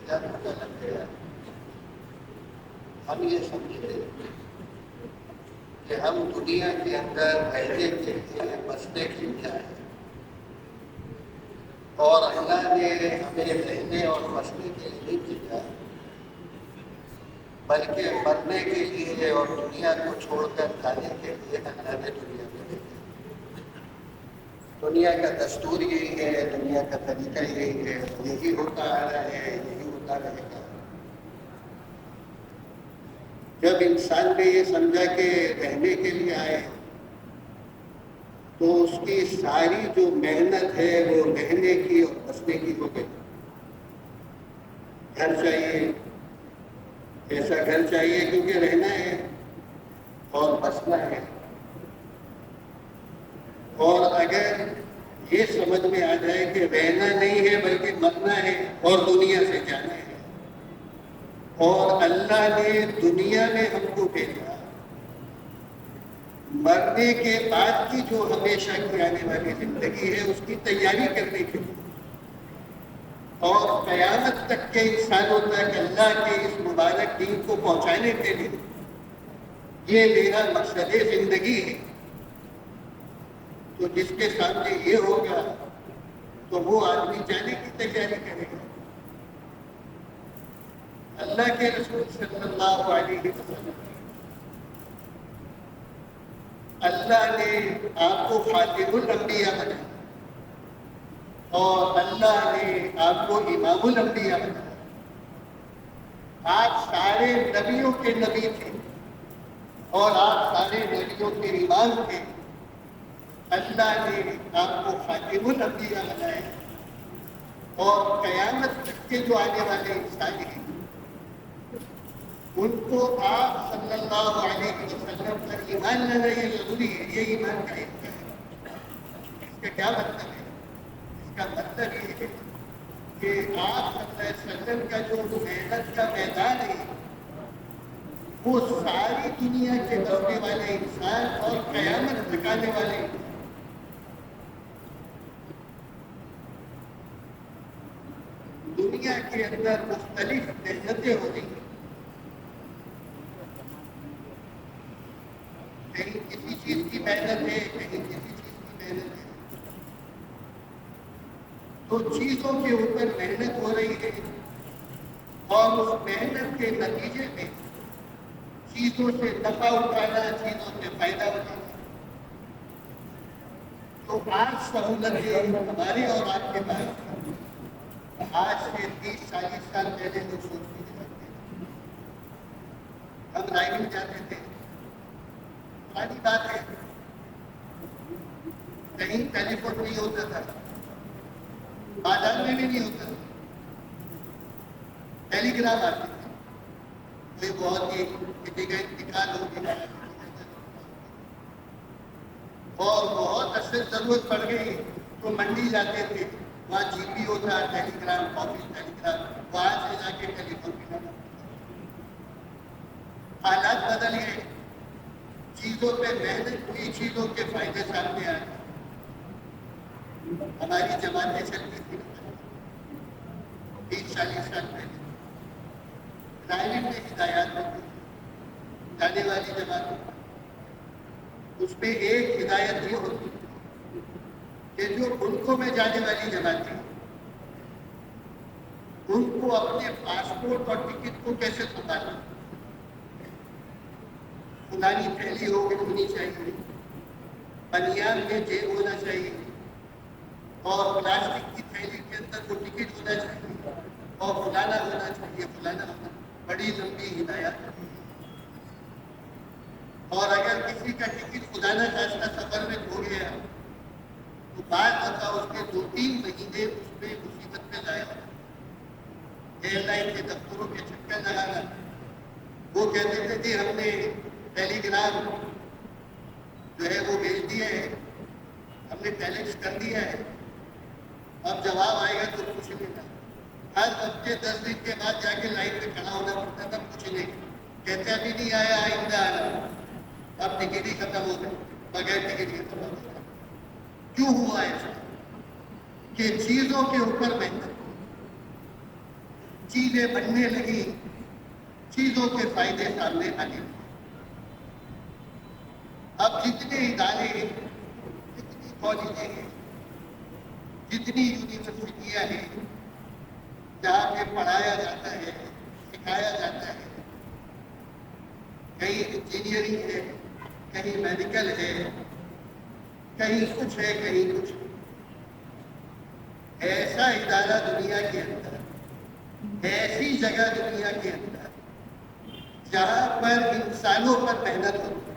کا لگ گیا. ہم یہ سمجھتے کہ ہم دنیا کے اندر رہنے کے لیے بسنے کے لیے آئے اور اللہ نے ہمیں رہنے اور بسنے کے لیے نہیں بھیجا بلکہ مرنے کے لیے اور دنیا کو چھوڑ کر جانے کے لیے اللہ نے دنیا میں بھیجا. دنیا کا دستور یہی ہے, دنیا کا طریقہ یہی ہے, یہی ہوتا آ رہا ہے, یہی ہوتا رہے گا. جب انسان نے یہ سمجھا کہ رہنے کے لیے آئے تو اس کی ساری جو محنت ہے وہ رہنے کی اور بسنے کی ہو گئی. گھر چاہیے, ایسا گھر چاہیے کیونکہ رہنا ہے اور بسنا ہے. اور اگر یہ سمجھ میں آ جائے کہ رہنا نہیں ہے بلکہ مرنا ہے اور دنیا سے جانا ہے, اور اللہ نے دنیا میں ہم کو بھیجا مرنے کے بعد کی جو ہمیشہ کی آنے والی زندگی ہے اس کی تیاری کرنے کے لیے اور قیامت تک کے انسانوں تک اللہ کے اس مبارک دین کو پہنچانے کے لیے یہ میرا مقصد زندگی ہے. تو جس کے سامنے یہ ہوگا تو وہ آدمی جانے کی تیاری کرے گا. اللہ کے رسول صلی اللہ علیہ وسلم اللہ نے آپ کو خاتم الانبیاء بنایا اور اللہ نے آپ کو امام الانبیاء بنایا. آپ سارے نبیوں کے نبی تھے اور آپ سارے نبیوں کے امام تھے. اللہ نے آپ کو خاتم الانبیاء بنایا اور قیامت تک کے جو آنے والے انسان ہیں ان کو آپ صلی اللہ علیہ وسلم پر ایمان لانا یہ ضروری ہے. یہ ایمان کا حصہ ہے. اس کا کیا مطلب ہے؟ اس کا مطلب یہ ہے کہ آپ صلی اللہ علیہ وسلم کا جو محنت کا میدان ہے وہ ساری دنیا کے بسنے والے انسان اور قیامت تک آنے والے دنیا کے اندر مختلف محنتیں ہوتی ہیں. کہیں کسی چیز کی محنت ہے, کہیں کسی چیز کی محنت ہے. تو چیزوں کے اوپر محنت ہو رہی ہے اور اس محنت کے نتیجے میں چیزوں سے نفع اٹھانا, چیزوں سے فائدہ اٹھانا. تو آج سہولت ہے ہمارے اور آپ کے پاس. آج سے 30-40 سال پہلے لوگ سوچتے تھے ہم رائے جاتے تھے. پرانی بات ہے, کہیں ٹیلی فون نہیں ہوتا تھا, بازار میں بھی نہیں ہوتا تھا, ٹیلی گرام آتے تھے. کوئی بہت ہی کسی کا انتقال ہو گیا اور بہت اصل ضرورت پڑ گئی تو منڈی جاتے تھے, وہاں جی پی ہوتا, ٹیلی گرام, کاپی ٹیلی گرام, وہاں سے جا کے ٹیلی فون ملانا. حالات بدل گئے, چیزوں پہ محنت ہوئی, چیزوں کے فائدے سامنے آئے. ہماری جماعتیں چلتی تھی 30-40 سال پہلے, رائے میں ہدایات ہوتی جانے والی جماعتیں. اس میں ایک ہدایت یہ ہوتی کہ جو ملکوں میں جانے والی جماعتیں ان کو اپنے پاسپورٹ اور ٹکٹ کو کیسے سنبھالنا. پرانی تھیلی ہونی چاہیے, بنیان میں جیب ہونا چاہیے اور پلاسٹک کی تھیلی کے اندر وہ ٹکٹ ہونا چاہیے اور فلانا ہونا چاہیے, فلانا ہونا. بڑی لمبی ہدایت. اور اگر کسی کا ٹکٹ خدا نہ خواستہ سفر میں کھو گیا تو بعد دفعہ اس کے 2-3 مہینے اس میں مصیبت میں ضائع ہوتا. ایئر لائن کے دفتروں کے چکر لگانا. وہ کہتے تھے کہ ہم نے ٹیلی گرام جو ہے وہ بھیج دیا ہے, ہم نے ٹیلیکس کر دیا ہے, اب جواب آئے گا تو کچھ نہیں تھا. ہر ہفتے 10 دن کے بعد جا کے لائن میں کھڑا ہونا پڑتا تھا. کچھ نہیں کہتے ابھی نہیں آیا, آئندہ آنا. اب ٹکٹ ہی ختم ہو گئے, بغیر ٹکٹ ہی ختم ہو گئے. کیوں ہوا ایسا؟ کہ چیزوں کے اوپر محنت. چیزیں بننے لگی، چیزوں کے فائدے سامنے آنے لگے۔ اب جتنے ادارے، جتنی کالجیں ہیں، جتنی یونیورسٹیاں ہیں جہاں پہ پڑھایا جاتا ہے، سکھایا جاتا ہے، کہیں انجینئرنگ ہے، کہیں میڈیکل ہے، کہیں کچھ ہے، کہیں کچھ ہے، ایسا ادارہ دنیا کے اندر، ایسی جگہ دنیا کے اندر جہاں پر انسانوں پر محنت ہوتی ہے۔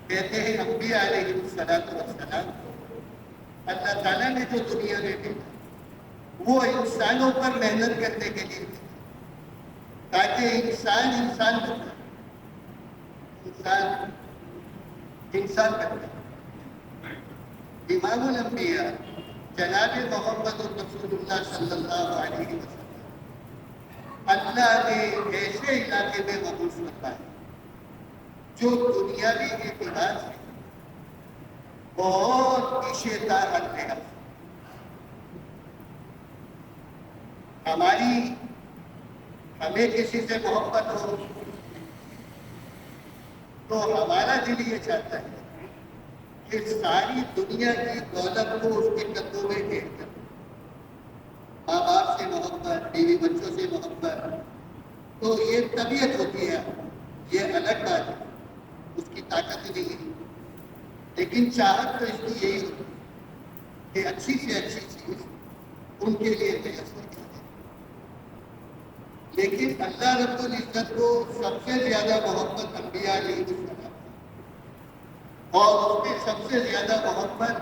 کہتے ہیں انبیاء علیہ الصلوۃ والسلام اللہ تعالیٰ نے جو دنیا میں بھیجا وہ انسانوں پر محنت کرنے کے لیے بھیجا، تاکہ انسان بنے، انسان بنے۔ امام الانبیاء جناب محمد رسول اللہ صلی اللہ علیہ وسلم اللہ نے ایسے علاقے میں مبعوث فرمایا جو دنیاوی اعتبار سے بہت پیچھے تھا ہر لحاظ سے۔ ہمیں کسی سے محبت ہو تو ہمارا دل یہ چاہتا ہے کہ ساری دنیا کی دولت کو اس کے قدموں میں ٹھہر کر، ماں باپ سے محبت، بیوی بچوں سے محبت، تو یہ طبیعت ہوتی ہے، یہ الگ بات ہے، اس کی طاقت نہیں ہے، لیکن چاہت تو اس کی یہی ہوتی ہے کہ اچھی سے اچھی چیز ان کے لیے میسر کی جائے۔ لیکن اللہ رب العزت کو سب سے زیادہ محبت انبیاء علیہ السلام اور اس میں سب سے زیادہ محبت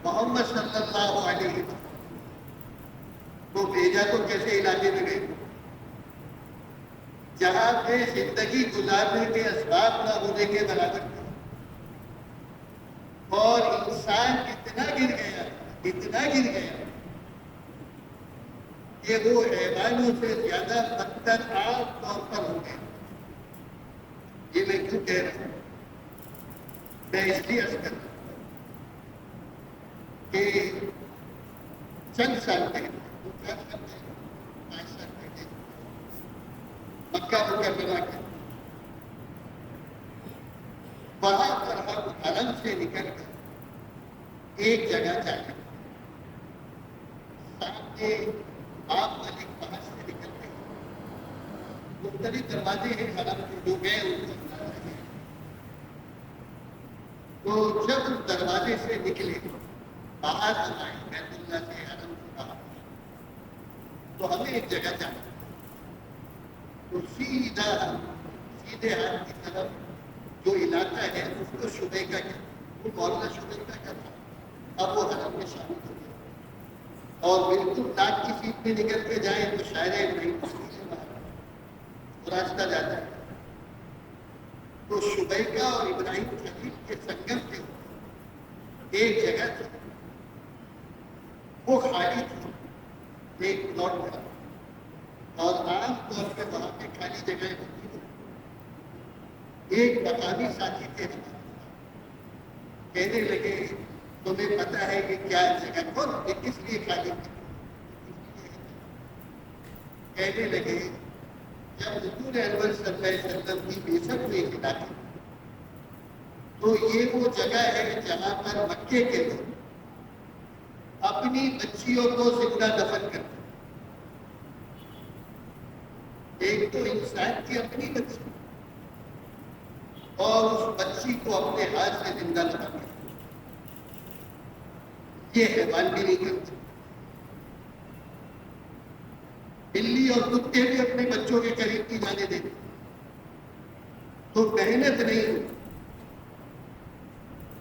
محمد صلی اللہ علیہ وسلم کو بھیجا تو کیسے علاقے میں گئے جہاں پہ زندگی گزارنے کے اسباب نہ ہونے کے برابر تھے، اور انسان اتنا گر گیا کہ وہ حیوانوں سے زیادہ بدتر عام طور پر ہو گئے۔ یہ میں کیوں کہہ رہا ہوں؟ میں اس لیے عرض کر رہا ہوں کہ چند سال پہلے مکہ مکرمہ کے وہاں پر ہم حرم سے نکل کر ایک جگہ جائیں، سامنے آپ ملک باہر سے نکل گئے، مختلف دروازے ہیں حرم کے جو گئے ان کو تو جب اس دروازے سے نکلے باہر آئے بیت اللہ سے حرم سے باہر تو ہمیں ایک جگہ جانا تو سیدھے ہاتھ کی طرف جو علاقہ ہے اس کو شبیکہ کہتے، وہ مولانا شبیکہ کا تھا، اب وہ حرم میں شامل ہو گیا، اور بالکل ناک کی سیٹ میں نکل کے جائیں تو شاعر ابراہیم سے باہر راستہ جاتا ہے، تو شبیکہ اور ابراہیم خلیل کے سنگم کے ایک جگہ تھی، وہ خالی تھی، ایک پلاٹ تھا، اور عام طور پہ وہاں پہ خالی جگہیں ہوتی ہیں۔ ایک مقامی ساتھی تھے ہمارے، کہنے لگے تمہیں پتہ ہے کہ کیا جگہ کون یہ کس لیے خالی تھی؟ کہنے لگے جب حضور انور صلی اللہ علیہ وسلم کی بعثت ہوئی علاقے تو یہ وہ جگہ ہے جہاں پر مکے کے لوگ اپنی بچیوں کو زندہ دفن کرتے، ایک تو انسان کی اپنی بچی اور اس بچی کو اپنے ہاتھ سے زندہ دفن کرتے، یہ حیوان بھی نہیں کرتے۔ بلی اور کتے بھی اپنے بچوں کے قریب نہیں جانے دیتے، تو محنت نہیں ہوتی،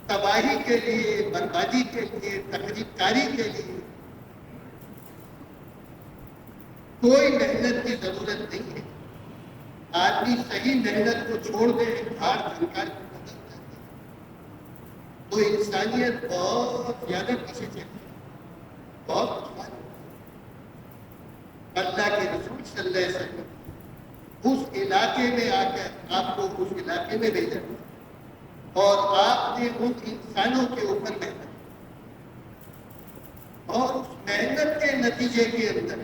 تباہی کے لیے، بربادی کے لیے، تخریب کاری کے لیے کوئی محنت کی ضرورت نہیں ہے۔ آدمی صحیح محنت کو چھوڑ دے، ہار جھنکار کو بدل جاتی ہے، تو انسانیت بہت زیادہ پیچھے چلتی ہے، بہت خراب۔ اللہ کے رسول صلی اللہ علیہ وسلم اس علاقے میں آ کر آپ کو اس علاقے میں بھیجا اور آپ نے ان انسانوں کے اوپر محنت اور اس محنت کے نتیجے کے اندر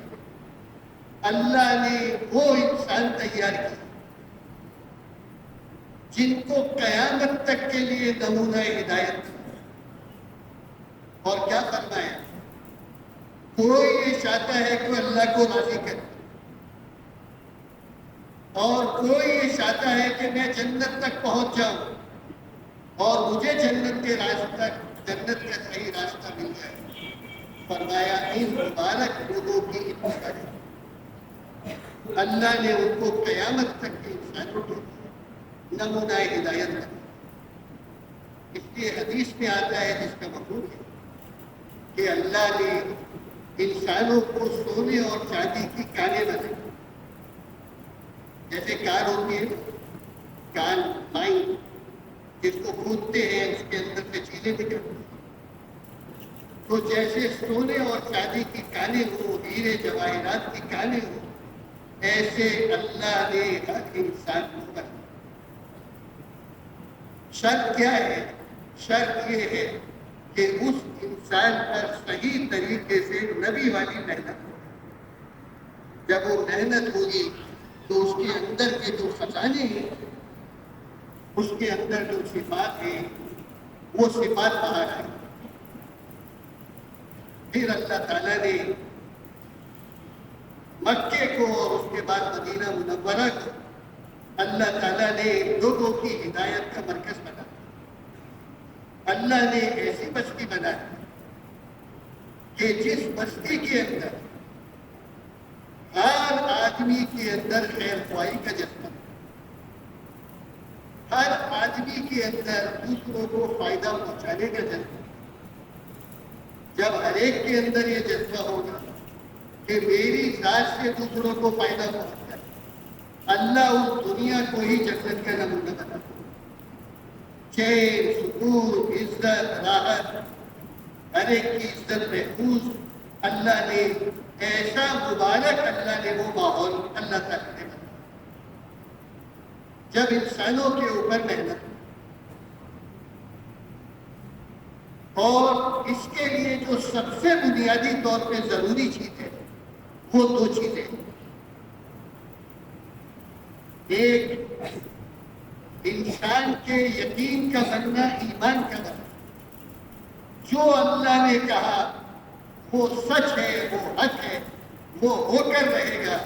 اللہ نے وہ انسان تیار کیا جن کو قیامت تک کے لیے نمونہ ہدایت تھا۔ اور کیا فرمایا؟ کوئی یہ چاہتا ہے کہ اللہ کو راضی کرے، اور کوئی یہ چاہتا ہے کہ میں جنت تک پہنچ جاؤں اور مجھے جنت کے راستہ، جنت کا صحیح راستہ مل جائے۔ فرمایا ان مبارک لوگوں کی اتباع کرے۔ اللہ نے ان کو قیامت تک کے انسانوں کو نمونہ ہدایت ہے۔ اس لیے حدیث میں آتا ہے جس کا مفہوم ہے کہ اللہ نے انسانوں کو سونے اور چاندی کی کانیں بنائی۔ جیسے کان ہوتی ہے، کان مائن جس کو کھودتے ہیں اس کے اندر سے چیزیں نکلتی ہیں، تو جیسے سونے اور چاندی کی کانیں ہوں، ہیرے جواہرات کی کانیں ہوں، ایسے اللہ نے ہر انسان کو بنایا۔ شرط کیا ہے؟ شرط یہ ہے کہ اس انسان پر صحیح طریقے سے نبی والی محنت ہو۔ جب وہ محنت ہوگی تو اس کے اندر کے جو خزانے ہیں، اس کے اندر جو صفات ہیں، وہ صفات باہر آئیں۔ پھر اللہ تعالیٰ نے مکے کو اور اس کے بعد مدینہ منورہ کو اللہ تعالیٰ نے لوگوں کی ہدایت کا مرکز بنا۔ اللہ نے ایسی بستی بنائی کہ جس بستی کے اندر ہر آدمی کے اندر خیر خواہی کا جذبہ، ہر آدمی کے اندر دوسروں کو فائدہ پہنچانے کا جذبہ۔ جب ہر ایک کے اندر یہ جذبہ ہوگا کہ میری ذات سے دوسروں کو فائدہ پہنچتا ہے، اللہ اس دنیا کو ہی جنت کا نمونہ بنا۔ چین، سکون، عزت، راحت، ہر ایک کی عزت محفوظ اللہ نے ایسا مبارک، اللہ نے وہ ماحول اللہ تعالیٰ نے بنایا۔ جب انسانوں کے اوپر محنت اور اس کے لیے جو سب سے بنیادی طور پہ ضروری چیز ہے وہ دو چیزیں، ایک انسان کے یقین کا بننا، ایمان کا بننا، جو اللہ نے کہا وہ سچ ہے، وہ حق ہے، وہ ہو کر رہے گا۔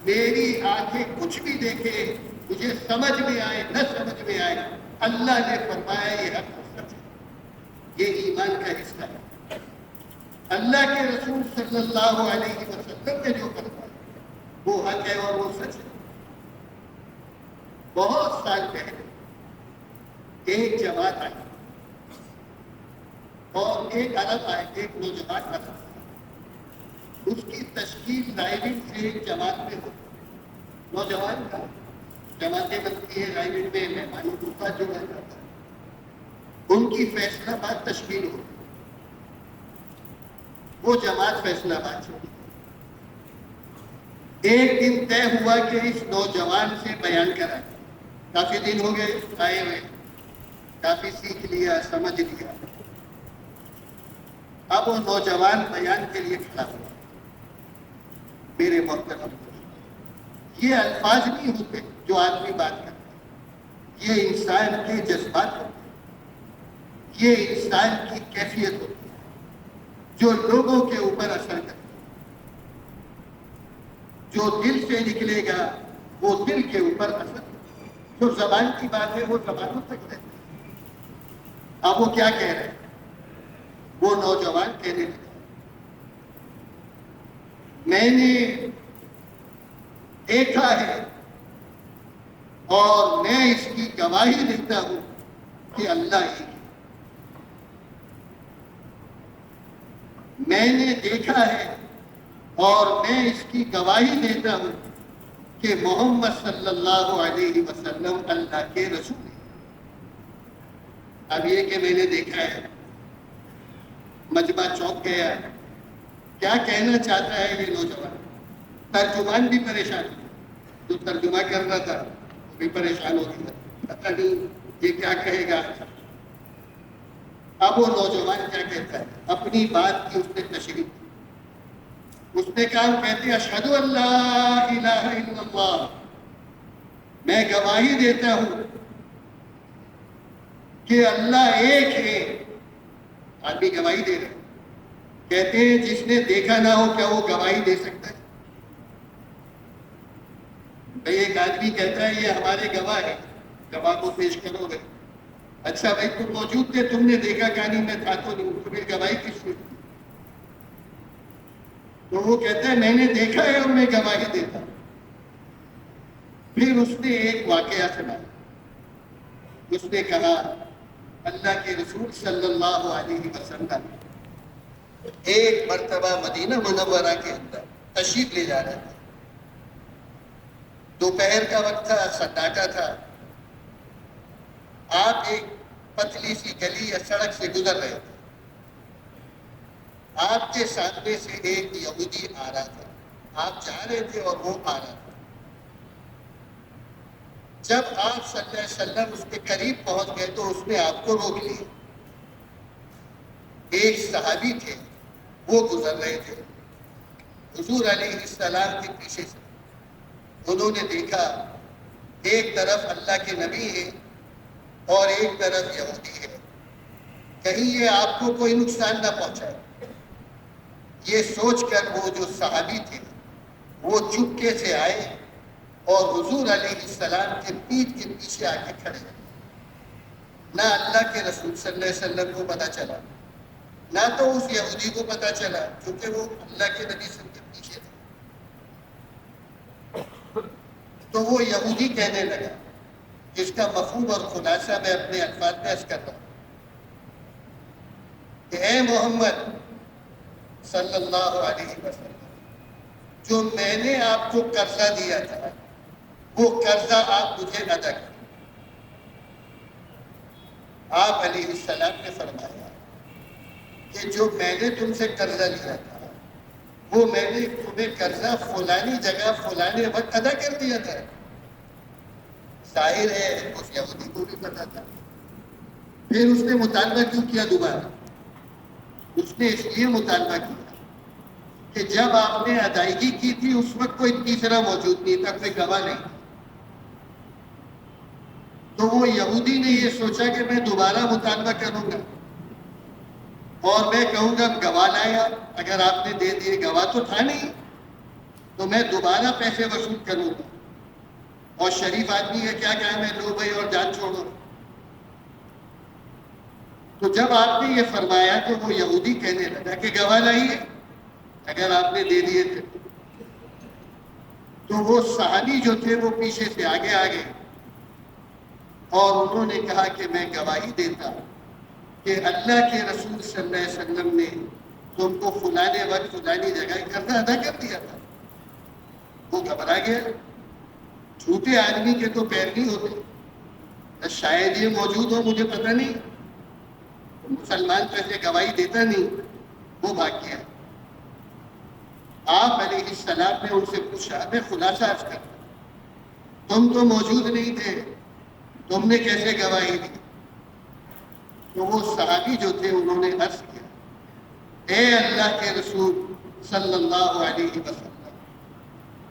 میری آنکھیں کچھ بھی دیکھے، مجھے سمجھ میں آئے نہ سمجھ میں آئے، اللہ نے فرمایا یہ حق اور سچ ہے، یہ ایمان کا حصہ ہے۔ اللہ کے رسول صلی اللہ علیہ وسلم نے جو فرمایا وہ حق ہے اور وہ سچ ہے۔ بہت سال پہلے ایک جماعت آئی اور ایک عرب آئے، ایک نوجوان عرب، اس کی تشکیل رائے سے ایک جماعت میں ہو۔ نوجوان کا جماعتیں بنتی ہیں رائے میں، مہمانوں کو جو ہے ان کی فیصلہ بات تشکیل ہو۔ وہ جماعت فیصلہ بات چھوڑی۔ ایک دن طے ہوا کہ اس نوجوان سے بیان کرائے۔ کافی دن ہو گئے آئے ہوئے، کافی سیکھ لیا، سمجھ لیا۔ اب وہ نوجوان بیان کے لیے کھڑا ہوا۔ میرے محترم، یہ الفاظ نہیں ہوتے جو آدمی بات کرتا ہے، یہ انسان کے جذبات ہوتے ہیں، یہ انسان کی کیفیت ہوتی ہے جو لوگوں کے اوپر اثر کرتی ہے۔ جو دل سے نکلے گا وہ دل کے اوپر اثر کرتا ہے۔ جو زبان کی بات ہے وہ زبانوں تک رہتی ہے۔ اب وہ کیا کہہ رہے ہیں؟ وہ نوجوان کہنے لگے، میں نے دیکھا ہے اور میں اس کی گواہی دیتا ہوں کہ اللہ ایک ہے۔ میں نے دیکھا ہے اور میں اس کی گواہی دیتا ہوں کہ محمد صلی اللہ علیہ وسلم اللہ کے رسول ہیں۔ اب یہ کہ میں نے دیکھا ہے، مجمع چونک گیا، کیا کہنا چاہتا ہے یہ نوجوان؟ ترجمان بھی پریشان، جو ترجمہ کر رہا تھا وہ بھی پریشان ہو گیا، پتہ نہیں یہ کیا کہے گا۔ اب وہ نوجوان کیا کہتا ہے؟ اپنی بات کی اس نے تشریح کی. اس نے کہا کہتے اشہد ان لا الہ الا اللہ، میں گواہی دیتا ہوں کہ اللہ ایک ہے. آدمی گواہی دے رہے ہیں. کہتے ہیں جس نے دیکھا نہ ہو کیا وہ گواہی دے سکتا ہے؟ بھئی ایک آدمی کہتا ہے یہ ہمارے گواہ ہے، گواہ کو پیش کرو گے. اچھا بھائی تم موجود تھے، تم نے دیکھا کہانی میں تھا تو نہیں، تمہیں گواہی کس نے دی؟ تو وہ کہتا ہے میں نے دیکھا ہے اور میں گواہی دیتا ہوں. پھر اس نے ایک واقعہ سنایا. اس نے کہا اللہ کے رسول صلی اللہ علیہ وسلم ایک مرتبہ مدینہ منورہ کے اندر تشریف لے جا رہے تھے. دوپہر کا وقت تھا، سناٹا تھا. آپ ایک پتلی سی گلی یا سڑک سے گزر رہے تھے. آپ کے سامنے سے ایک یہودی آ رہا تھا. آپ جا رہے تھے اور وہ آ رہا تھا. جب آپ صلی اللہ علیہ وسلم اس کے قریب پہنچ گئے تو اس نے آپ کو روک لیا. ایک صحابی تھے، وہ گزر رہے تھے حضور علیہ السلام کے پیچھے سے. انہوں نے دیکھا ایک طرف اللہ کے نبی ہے اور ایک طرف یہودی ہے، کہیں یہ آپ کو کوئی نقصان نہ پہنچائے. یہ سوچ کر وہ جو صحابی تھے وہ چپکے سے آئے اور حضور علیہ السلام کے پیٹھ کے پیچھے آ کے کھڑے. نہ اللہ کے رسول صلی اللہ علیہ وسلم کو پتہ چلا، نہ تو اس یہودی کو پتہ چلا، کیونکہ وہ اللہ کے نبی صلی اللہ علیہ وسلم کے پیچھے تھے. تو وہ یہودی کہنے لگا، جس کا مفہوم اور خلاصہ میں اپنے الفاظ میں عرض کر رہا ہوں کہ اے محمد صلی اللہ علیہ وسلم، جو میں نے آپ کو قرضہ دیا تھا وہ قرضہ آپ مجھے ادا کریں. آپ علیہ السلام نے فرمایا کہ جو میں نے تم سے قرضہ لیا تھا وہ میں نے تمہیں قرضہ فلانی جگہ فلانے وقت ادا کر دیا تھا. ظاہر ہے اس یہودی کو بھی پتا تھا. پھر اس نے مطالبہ کیوں کیا دوبارہ؟ اس نے اس لیے مطالبہ کیا کہ جب آپ نے ادائیگی کی تھی اس وقت کوئی تیسرا موجود نہیں تھا، کوئی گواہ نہیں تھا. تو وہ یہودی نے یہ سوچا کہ میں دوبارہ مطالبہ کروں گا اور میں کہوں گا گواہ لایا. اگر آپ نے دے دیے، گواہ تو تھا نہیں، تو میں دوبارہ پیسے وصول کروں گا. اور شریف آدمی ہے، کیا کہا میں لو بھائی اور جان چھوڑو. تو جب آپ نے یہ فرمایا تو وہ یہودی کہنے لگا کہ گواہ لائیے اگر آپ نے دے دیے تھے. تو وہ صحابی جو تھے وہ پیچھے سے آگے آ گئے اور انہوں نے کہا کہ میں گواہی دیتا ہوں کہ اللہ کے رسول صلی اللہ علیہ وسلم نے تم کو فلانے وقت فلانی جگہ قرضہ ادا کر دیا تھا. وہ گھبرا گیا. جھوٹے آدمی کے تو پیر نہیں ہوتے. شاید یہ موجود ہو، مجھے پتہ نہیں. مسلمان تو ایسے گواہی دیتا نہیں. وہ بھاگ گیا. آپ علیہ السلام نے ان سے پوچھا، میں خلاصہ عرض کرتا ہوں، تم تو موجود نہیں تھے، تم نے کیسے گواہی دی؟ تو وہ صحابی جو تھے انہوں نے عرض کیا، اے اللہ کے رسول صلی اللہ علیہ وسلم،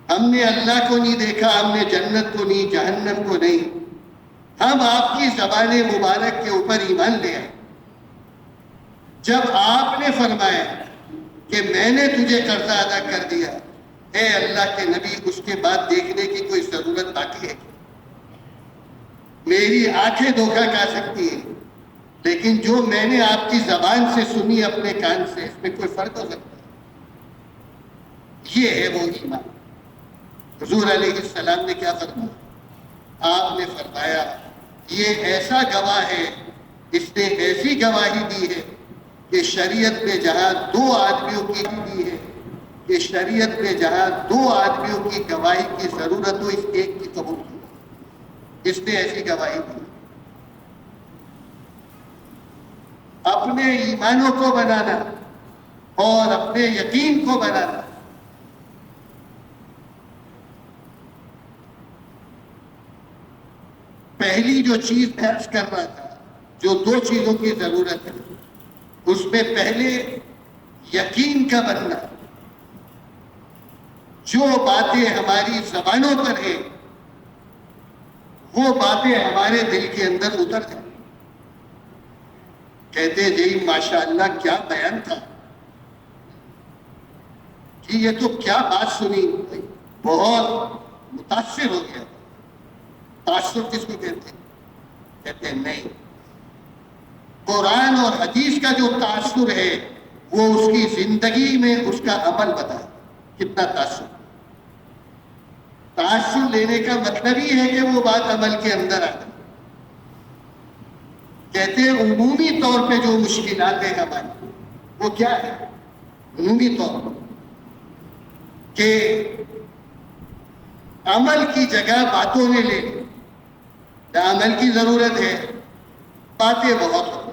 ہم نے اللہ کو نہیں دیکھا، ہم نے جنت کو نہیں، جہنم کو نہیں، ہم آپ کی زبان مبارک کے اوپر ایمان لے آئے. جب آپ نے فرمایا کہ میں نے تجھے قرضہ ادا کر دیا، اے اللہ کے نبی، اس کے بعد دیکھنے کی کوئی ضرورت باقی ہے؟ میری آنکھیں دھوکہ کھا سکتی ہیں، لیکن جو میں نے آپ کی زبان سے سنی اپنے کان سے، اس میں کوئی فرق ہو سکتا ہے؟ یہ ہے وہ ایمان. حضور علیہ السلام نے کیا فرمایا؟ آپ نے فرمایا یہ ایسا گواہ ہے، اس نے ایسی گواہی دی ہے کہ شریعت میں جہاں دو آدمیوں کی دی ہے کہ شریعت میں جہاں دو آدمیوں کی گواہی کی ضرورت ہو، اس ایک کی قبول کی. اس نے ایسی گواہی دی. اپنے ایمانوں کو بنانا اور اپنے یقین کو بنانا. پہلی جو چیز میں عرض کر رہا تھا، جو دو چیزوں کی ضرورت ہے، اس میں پہلے یقین کا بننا، جو باتیں ہماری زبانوں پر ہیں وہ باتیں ہمارے دل کے اندر اتر جائیں، کہتے جی ماشاءاللہ کیا بیان تھا، کہ یہ تو کیا بات سنی، بہت متاثر ہو گیا۔ تاثر کس کو کہتے ہیں؟ کہتے ہیں نہیں، قرآن اور حدیث کا جو تاثر ہے وہ اس کی زندگی میں اس کا عمل بتائے کتنا تاثر۔ تاثر لینے کا مطلب ہی ہے کہ وہ بات عمل کے اندر آ جائے۔ کہتے ہیں عمومی طور پہ جو مشکلات ہیں ہماری وہ کیا ہے؟ عمومی طور پر کہ عمل کی جگہ باتوں نے لے لی، جہاں عمل کی ضرورت ہے باتیں بہت ہوتی،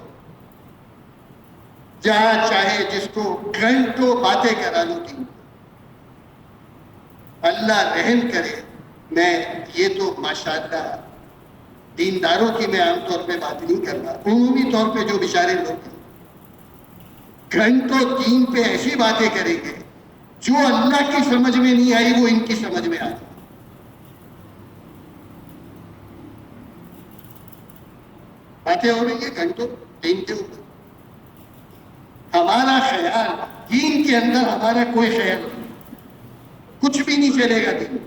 جہاں چاہے جس کو گھنٹوں باتیں کرا لوں تھی۔ اللہ رحم کرے، میں یہ تو ماشاءاللہ دینداروں کی میں عام طور پہ بات نہیں کر رہا، عمومی طور پہ جو بیچارے لوگ ہیں گھنٹوں دین پہ ایسی باتیں کریں گے جو اللہ کی سمجھ میں نہیں آئی وہ ان کی سمجھ میں آ جائے۔ باتیں ہو رہی ہیں گھنٹوں دین کے اوپر، ہمارا خیال دین کے اندر ہمارا کوئی خیال نہیں، کچھ بھی نہیں چلے گا دین،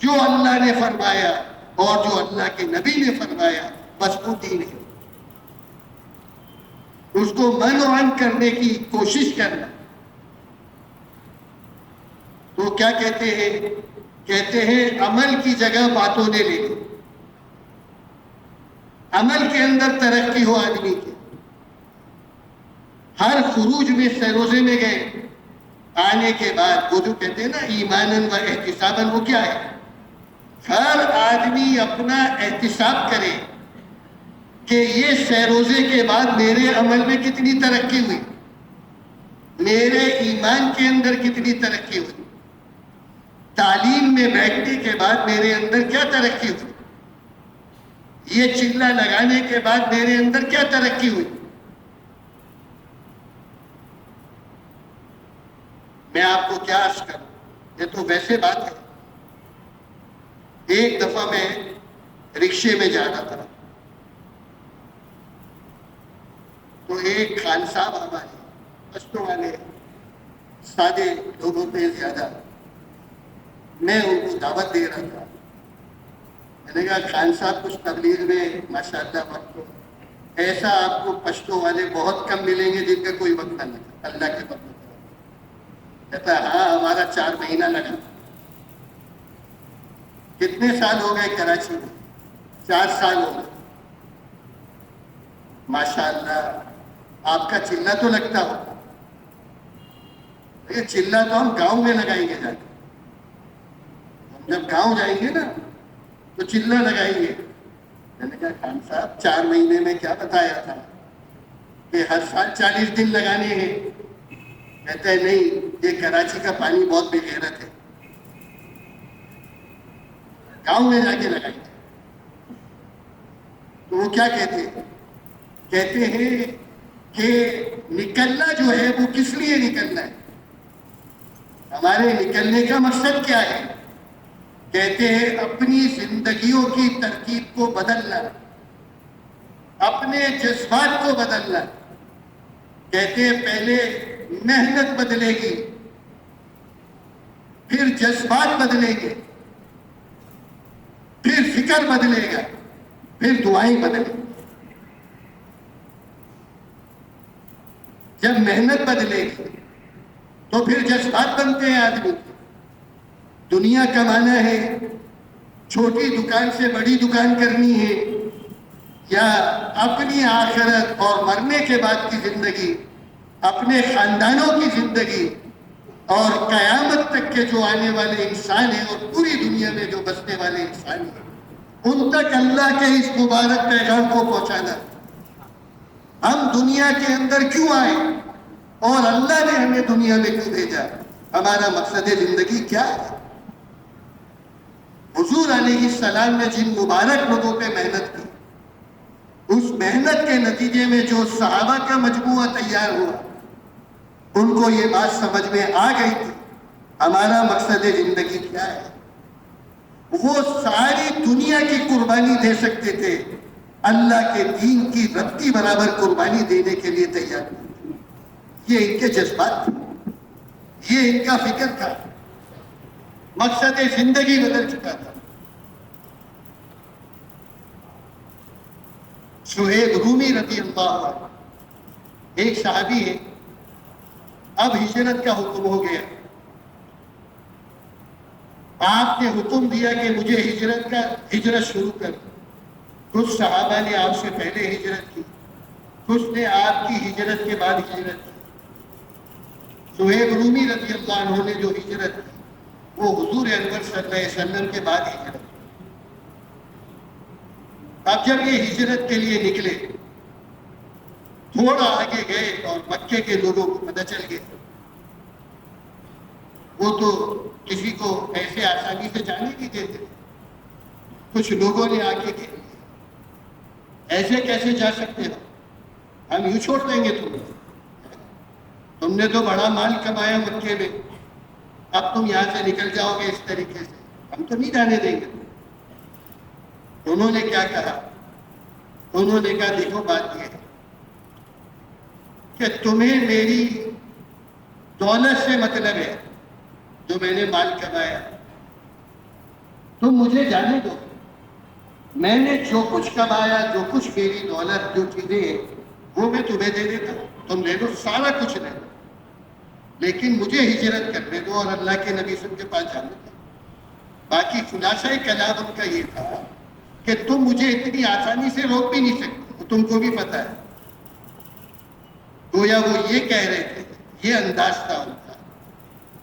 جو اللہ نے فرمایا اور جو اللہ کے نبی نے فرمایا بس وہ دین ہے، اس کو منع کرنے کی کوشش کرنا۔ تو کیا کہتے ہیں؟ کہتے ہیں عمل کی جگہ باتوں نے لے لی، عمل کے اندر ترقی ہو آدمی کی، ہر خروج میں سروزے میں گئے، آنے کے بعد وہ جو کہتے ہیں نا ایماناً و احتساباً، وہ کیا ہے؟ ہر آدمی اپنا احتساب کرے کہ یہ سروزے کے بعد میرے عمل میں کتنی ترقی ہوئی، میرے ایمان کے اندر کتنی ترقی ہوئی، تعلیم میں بیٹھنے کے بعد میرے اندر کیا ترقی ہوئی، یہ چلہ لگانے کے بعد میرے اندر کیا ترقی ہوئی۔ میں آپ کو کیا عرض کروں، یہ تو ویسے بات ہے۔ ایک دفعہ میں رکشے میں جا رہا تھا تو ایک خان صاحب ہمارے پشتوں والے سادے لوگوں پہ زیادہ، میں ان کو دعوت دے رہا تھا۔ میں نے کہا خان صاحب کچھ تبلیغ میں ماشاءاللہ وقت ہو، ایسا آپ کو پشتوں والے بہت کم ملیں گے جن کا کوئی وقت نہ لگا اللہ کے وقت۔ کہتا ہاں ہمارا 4 مہینہ لگا۔ کتنے سال ہو گئے کراچی میں؟ 4 سال ہو گئے۔ ماشاءاللہ آپ کا چلہ تو لگتا ہو، لیکن چلہ تو ہم گاؤں میں لگائیں گے جا کے، ہم جب گاؤں جائیں گے نا تو چلہ لگائیں گے۔ میں نے کہا خان صاحب 4 مہینے میں کیا بتایا تھا کہ ہر سال 40 دن لگانے ہیں؟ کہتا ہے نہیں، یہ کراچی کا پانی بہت بے غیرت ہے، گاؤں میں جا کے لگائیں گے۔ تو وہ کیا کہتے ہیں؟ کہتے ہیں کہ نکلنا جو ہے وہ کس لیے نکلنا ہے، ہمارے نکلنے کا مقصد کیا ہے؟ کہتے ہیں اپنی زندگیوں کی ترکیب کو بدلنا، اپنے جذبات کو بدلنا۔ کہتے ہیں پہلے محنت بدلے گی، پھر جذبات بدلیں گے، پھر فکر بدلے گا، پھر دعائیں بدلیں گی۔ جب محنت بدلے گی تو پھر جذبات بنتے ہیں آدمی کے۔ دنیا کمانا ہے، چھوٹی دکان سے بڑی دکان کرنی ہے، یا اپنی آخرت اور مرنے کے بعد کی زندگی، اپنے خاندانوں کی زندگی اور قیامت تک کے جو آنے والے انسان ہیں اور پوری دنیا میں جو بسنے والے انسان ہیں ان تک اللہ کے اس مبارک پیغام کو پہنچانا۔ ہم دنیا کے اندر کیوں آئے اور اللہ نے ہمیں دنیا میں کیوں بھیجا، ہمارا مقصد زندگی کیا ہے؟ حضور علیہ السلام نے جن مبارک لوگوں پہ محنت کی اس محنت کے نتیجے میں جو صحابہ کا مجموعہ تیار ہوا، ان کو یہ بات سمجھ میں آ گئی تھی ہمارا مقصد زندگی کیا ہے۔ وہ ساری دنیا کی قربانی دے سکتے تھے، اللہ کے دین کی رتی برابر قربانی دینے کے لیے تیار تھے۔ یہ ان کے جذبات تھے، یہ ان کا فکر تھا، مقصد زندگی بدل چکا تھا۔ سہیب رومی رضی اللہ عنہ ایک صحابی ہے، اب ہجرت کا حکم ہو گیا، آپ نے حکم دیا کہ مجھے ہجرت شروع کر۔ کچھ صحابہ نے آپ سے پہلے ہجرت کی، کچھ نے آپ کی ہجرت کے بعد ہجرت کی۔ سہیب رومی رضی اللہ عنہ نے جو ہجرت کی وہ حضور انور صلی اللہ علیہ وسلم کے بعد ہجرت کی۔ اب جب یہ ہجرت کے لیے نکلے، تھوڑا آگے گئے اور مکے کے لوگوں کو پتہ چل گیا۔ وہ تو کسی کو ایسے آسانی سے جانے نہیں دیتے، کچھ لوگوں نے آ کے کہا ایسے کیسے جا سکتے ہو، ہم یوں چھوڑ دیں گے تم نے تو بڑا مال کمایا مکے میں، اب تم یہاں سے نکل جاؤ گے اس طریقے سے، ہم تو نہیں جانے دیں گے۔ انہوں نے کیا کہا؟ انہوں نے کہا دیکھو بات یہ ہے کہ تمہیں میری دولت سے مطلب ہے، جو میں نے مال کمایا، تم مجھے جانے دو، میں نے جو کچھ کمایا، جو کچھ میری دولت، جو چیزیں ہیں وہ میں تمہیں دے دیتا ہوں، تم لے لو، سارا کچھ لے لو، لیکن مجھے ہجرت کرنے دو اور اللہ کے نبی صلی اللہ علیہ وسلم کے پاس جانے دو۔ باقی خلاصہ کلام ان کا یہ تھا کہ تم مجھے اتنی آسانی سے روک بھی نہیں سکتے، تم کو بھی پتہ ہے۔ گویا وہ یہ کہہ رہے تھے، یہ انداز تھا ان کا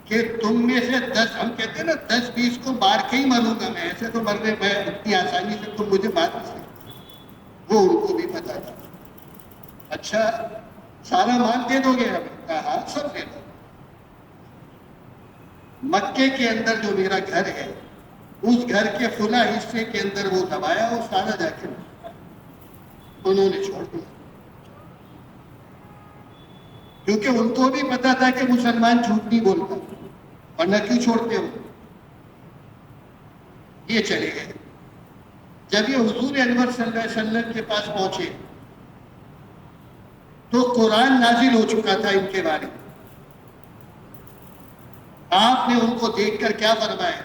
کہ تم میں سے 10، ہم کہتے ہیں نا 10-20 کو مار کے ہی مروں گا میں، ایسے تو مرنے میں اتنی آسانی سے تم مجھے مار نہیں سکتے۔ وہ ان کو بھی پتا تھا۔ اچھا سارا مال دے دو گے ہمیں؟ کہا ہاں سب دے دو۔ مکے کے اندر جو میرا گھر ہے، اس گھر کے فلاں حصے کے اندر وہ دبایا، وہ سارا جا کے انہوں نے چھوڑ دیا، کیونکہ ان کو بھی پتا تھا کہ مسلمان جھوٹ نہیں بولتا، ورنہ کیوں چھوڑتے ہو۔ یہ چلے گئے۔ جب یہ حضور انور صلی اللہ علیہ وسلم کے پاس پہنچے تو قرآن نازل ہو چکا تھا ان کے بارے میں۔ آپ نے ان کو دیکھ کر کیا فرمایا؟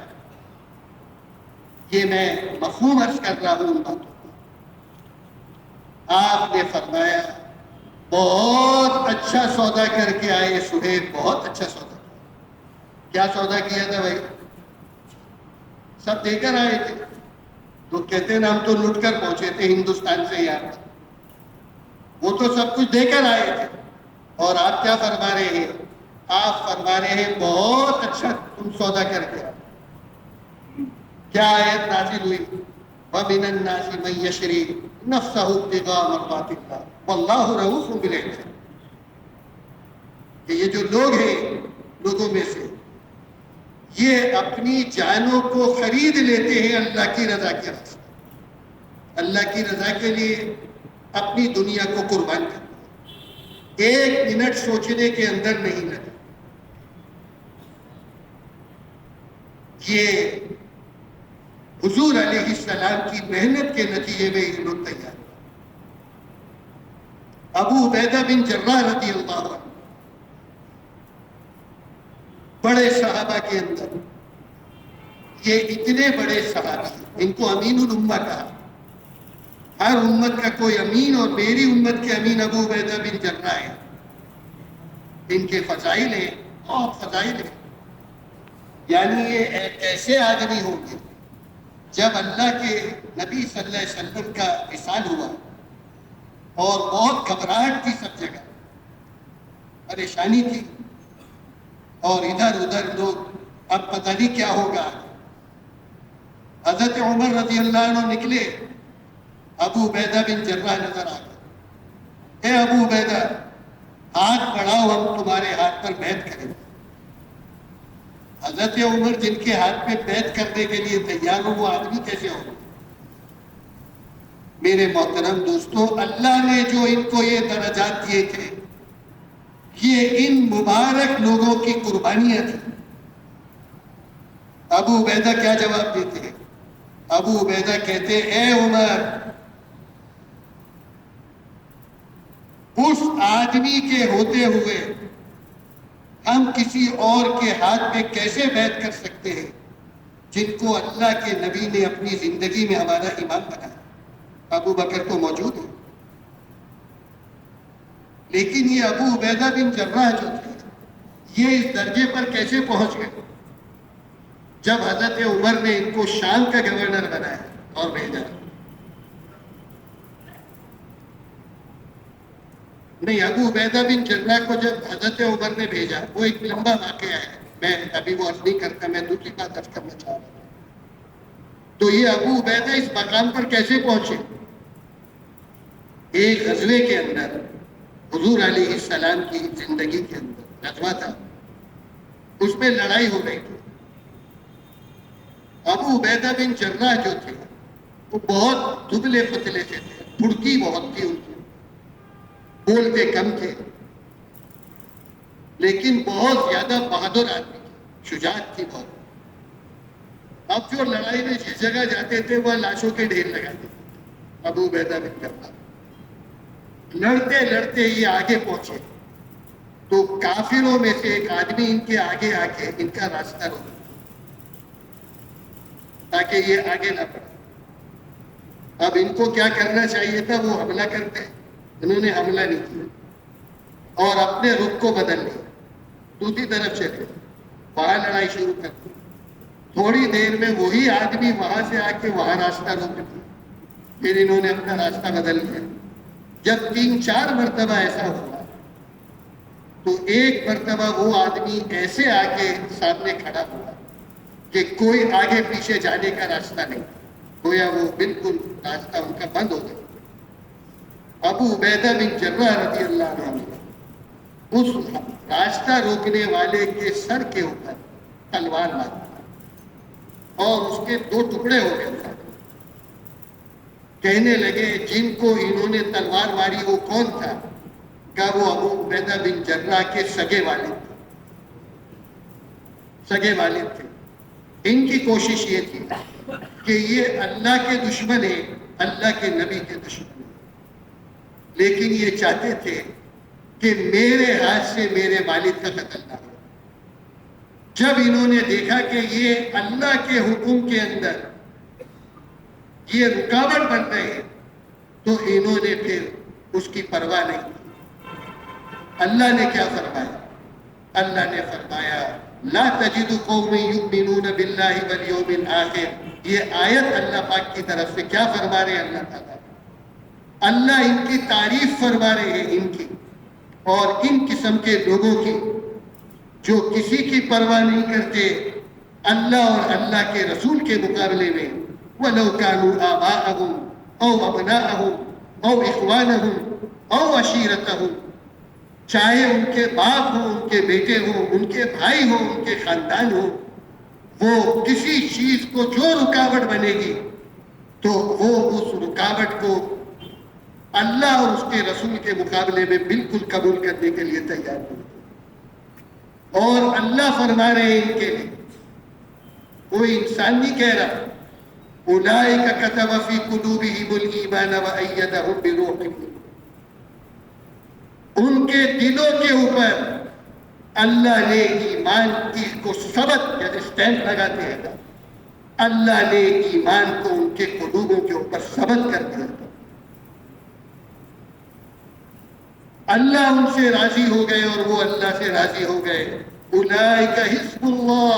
یہ میں مفہوم عرض کر رہا ہوں ان باتوں کو۔ آپ نے فرمایا بہت اچھا سودا کر کے آئے سہیب، بہت اچھا سودا۔ کیا سودا کیا تھا بھائی؟ سب دے کر آئے تھے۔ تو کہتے ہیں نا ہم تو لٹ کر پہنچے تھے ہندوستان سے یہاں، وہ تو سب کچھ دے کر آئے تھے، اور آپ کیا فرما رہے ہیں؟ آپ فرما رہے ہیں بہت اچھا تم سودا کر کے آئے۔ کیا آیت نازل ہوئی؟ وَمِنَ النَّاسِ مَن يَشْرِي نَفْسَهُ ابْتِغَاءَ مَرْضَاتِ اللَّهِ وَاللَّهُ رَءُوفٌ بِالْعِبَادِ۔ کہ یہ جو لوگ ہیں، لوگوں میں سے یہ اپنی جانوں کو خرید لیتے ہیں اللہ کی رضا کے راستے، اللہ کی رضا کے لیے اپنی دنیا کو قربان کرتے ہیں، ایک منٹ سوچنے کے اندر نہیں لگے۔ یہ حضور علیہ السلام کی محنت کے نتیجے میں یہ لوگ تیار۔ ابو عبیدہ بن جراح رضی اللہ عنہ بڑے صحابہ کے اندر، یہ اتنے بڑے صحابی، ان کو امین الامہ کہا۔ ہر امت کا کوئی امین، اور میری امت کے امین ابو عبیدہ بن جراح ہیں۔ ان کے فضائل ہیں، بہت فضائل ہیں۔ یعنی یہ ایسے آدمی ہوں گے، جب اللہ کے نبی صلی اللہ علیہ وسلم کا وصال ہوا اور بہت گھبراہٹ تھی، سب جگہ پریشانی تھی، اور ادھر ادھر لوگ اب پتہ نہیں کیا ہوگا۔ حضرت عمر رضی اللہ عنہ نکلے، ابو عبیدہ بن جراح نظر آ گئے۔ اے ابو عبیدہ، ہاتھ بڑھاؤ، ہم تمہارے ہاتھ پر بیعت کریں گے۔ حضرت عمر جن کے ہاتھ میں بیعت کرنے کے لیے تیار ہو، وہ آدمی کیسے ہو؟ میرے محترم دوستو، اللہ نے جو ان کو یہ درجات دیے تھے، یہ ان مبارک لوگوں کی قربانیاں تھیں۔ ابو عبیدہ کیا جواب دیتے ہیں؟ ابو عبیدہ کہتے اے عمر، اس آدمی کے ہوتے ہوئے ہم کسی اور کے ہاتھ میں کیسے بیعت کر سکتے ہیں جن کو اللہ کے نبی نے اپنی زندگی میں ہمارا امام بنایا؟ ابو بکر تو موجود ہے، لیکن یہ ابو عبیدہ بن جراح جو تھے، یہ اس درجے پر کیسے پہنچ گئے جب حضرت عمر نے ان کو شام کا گورنر بنایا اور بھیجا؟ نہیں، ابو عبیدہ بن جراح کو جب حضرت عمر نے بھیجا، وہ ایک لمبا واقعہ ہے، میں ابھی وہ عرض نہیں کرتا، میں دوسری بات عرض کرنا چاہ رہا ہوں۔ تو یہ ابو عبیدہ اس مقام پر کیسے پہنچے؟ ایک غزوے کے اندر، حضور علیہ السلام کی زندگی کے اندر غزوہ تھا، اس میں لڑائی ہو رہی تھی۔ ابو عبیدہ بن جراح جو تھے وہ بہت دبلے پتلے سے تھے، پھڑکی بہت تھی ان کی، بولتے کم تھے، لیکن بہت زیادہ بہادر آدمی تھے، شجاعت تھی بہت۔ اب جو لڑائی میں جس جگہ جاتے تھے وہ لاشوں کے ڈھیر لگاتے تھے۔ ابو عبیدہ بن جراح لڑتے لڑتے یہ آگے پہنچے تو کافروں میں سے ایک آدمی ان کے آگے آ کے ان کا راستہ روکا تاکہ یہ آگے نہ بڑھے۔ اب ان کو کیا کرنا چاہیے تھا؟ وہ حملہ کرتے، انہوں نے حملہ نہیں کیا اور اپنے رخ کو بدل لیا، دوسری طرف چلے، وہاں لڑائی شروع کر دی۔ تھوڑی دیر میں وہی آدمی وہاں سے آ کے وہاں راستہ روک دیا، پھر انہوں نے اپنا راستہ بدل لیا۔ جب 3-4 مرتبہ ایسا ہوا تو ایک مرتبہ وہ آدمی ایسے آ کے سامنے کھڑا ہوا کہ کوئی آگے پیچھے جانے کا راستہ نہیں، گویا وہ بالکل راستہ ان کا بند ہو گیا۔ ابو عبیدہ بن جراح رضی اللہ عنہ اس راستہ روکنے والے کے سر کے اوپر تلوار مارا اور اس کے 2 ٹکڑے ہو گئے۔ کہنے لگے جن کو انہوں نے تلوار ماری وہ کون تھا؟ کہا وہ ابو عبیدہ بن جراح کے سگے والد تھے، سگے والد تھے۔ ان کی کوشش یہ تھی کہ یہ اللہ کے دشمن ہیں، اللہ کے نبی کے دشمن ہیں، لیکن یہ چاہتے تھے کہ میرے ہاتھ سے میرے والد کا قتل نہ ہو۔ جب انہوں نے دیکھا کہ یہ اللہ کے حکم کے اندر یہ رکاوٹ بن رہے ہیں تو انہوں نے پھر اس کی پرواہ نہیں کی۔ اللہ نے کیا فرمایا؟ اللہ نے فرمایا لا تجد قوم یؤمنون باللہ والیوم الآخر۔ یہ آیت اللہ پاک کی طرف سے کیا فرما رہے ہیں؟ اللہ تعالیٰ اللہ ان کی تعریف فرما رہے ہیں، ان کی اور ان قسم کے لوگوں کی جو کسی کی پرواہ نہیں کرتے اللہ اور اللہ کے رسول کے مقابلے میں۔ وَلَوْ كَانُوا آبَاءَهُمْ أَوْ أَبْنَاءَهُمْ أَوْ إِخْوَانَهُمْ أَوْ عَشِيرَتَهُمْ، چاہے ان کے باپ ہوں، ان کے بیٹے ہوں، ان کے بھائی ہوں، ان کے خاندان ہوں، وہ کسی چیز کو جو رکاوٹ بنے گی تو وہ اس رکاوٹ کو اللہ اور اس کے رسول کے مقابلے میں بالکل قبول کرنے کے لیے تیار ہوں۔ اور اللہ فرما رہے ہیں ان کے لیے، کوئی انسان نہیں کہہ رہا، اولئک کتب فی قلوبہم الایمان وایدہم بروح منہ، ان کے دلوں کے اوپر اللہ نے ایمان کی کو ثبت، جیسے اسٹیمپ لگاتے ہیں، اللہ نے ایمان کو ان کے قلوبوں کے اوپر ثبت کر دیا۔ اللہ ان سے راضی ہو گئے اور وہ اللہ سے راضی ہو گئے۔ اولئک حزب اللہ،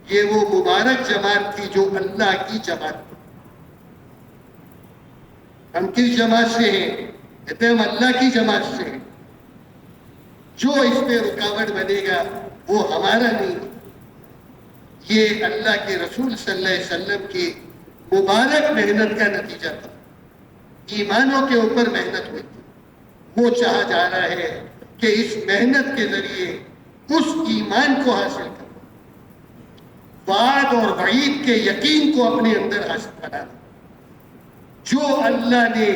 یہ وہ مبارک جماعت تھی جو اللہ کی جماعت تھی۔ ہم کس جماعت سے ہیں؟ کہتے ہیں ہم اللہ کی جماعت سے ہیں۔ جو اس پہ رکاوٹ بنے گا وہ ہمارا نہیں، یہ اللہ کے رسول صلی اللہ علیہ وسلم کی مبارک محنت کا نتیجہ تھا، ایمانوں کے اوپر محنت ہوئی تھی۔ وہ چاہا جا رہا ہے کہ اس محنت کے ذریعے اس ایمان کو حاصل کریں، وعد اور وعید کے یقین کو اپنے اندر حاصل کرنا۔ جو اللہ نے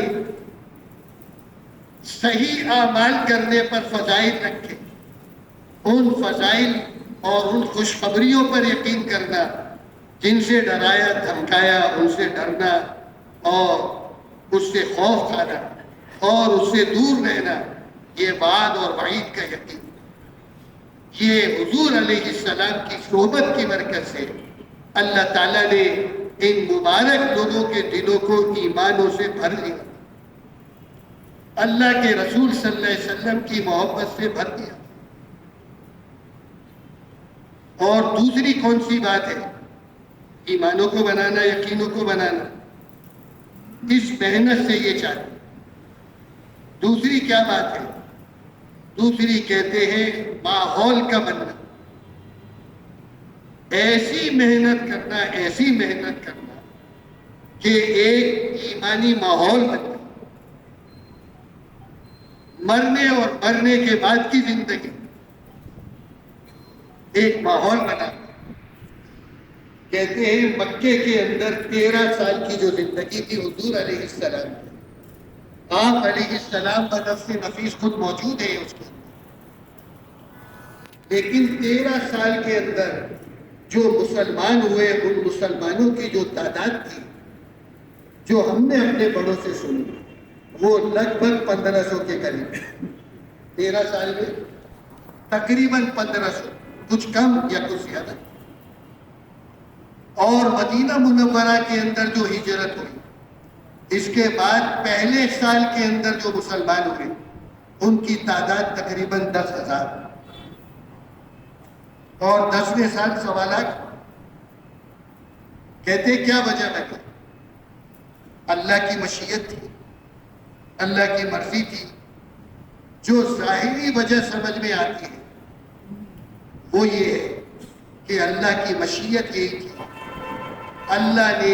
صحیح اعمال کرنے پر فضائل رکھے، ان فضائل اور ان خوشخبریوں پر یقین کرنا، جن سے ڈرایا دھمکایا ان سے ڈرنا اور اس سے خوف کھانا اور اس سے دور رہنا، یہ وعد اور وعید کا یقین، یہ حضور علیہ السلام کی صحبت کی برکت سے اللہ تعالیٰ نے ان مبارک لوگوں کے دلوں کو ایمانوں سے بھر دیا، اللہ کے رسول صلی اللہ علیہ وسلم کی محبت سے بھر دیا۔ اور دوسری کون سی بات ہے؟ ایمانوں کو بنانا، یقینوں کو بنانا، اس محنت سے یہ چاہتے۔ دوسری کیا بات ہے؟ دوسری کہتے ہیں ماحول کا بننا، ایسی محنت کرنا، ایسی محنت کرنا کہ ایک ایمانی ماحول بن جائے، مرنے اور مرنے کے بعد کی زندگی ایک ماحول بنا۔ کہتے ہیں مکے کے اندر 13 سال کی جو زندگی تھی حضور علیہ السلام کی، آپ علیہ السلام کا نفس نفیس خود موجود ہے اس کے اندر، لیکن 13 سال کے اندر جو مسلمان ہوئے، ان مسلمانوں کی جو تعداد تھی، جو ہم نے اپنے بڑوں سے سنی، وہ لگ بھگ 1500 کے قریب۔ 13 سال میں تقریباً 1500، کچھ کم یا کچھ زیادہ۔ اور مدینہ منورہ کے اندر جو ہجرت ہوئی، اس کے بعد پہلے سال کے اندر جو مسلمان ہوئے، ان کی تعداد تقریباً 10,000، اور 10ویں سال 1.25 لاکھ۔ کہتے کیا وجہ لگی؟ اللہ کی مشیت تھی، اللہ کی مرضی تھی۔ جو ظاہری وجہ سمجھ میں آتی ہے وہ یہ ہے کہ اللہ کی مشیت یہی تھی، اللہ نے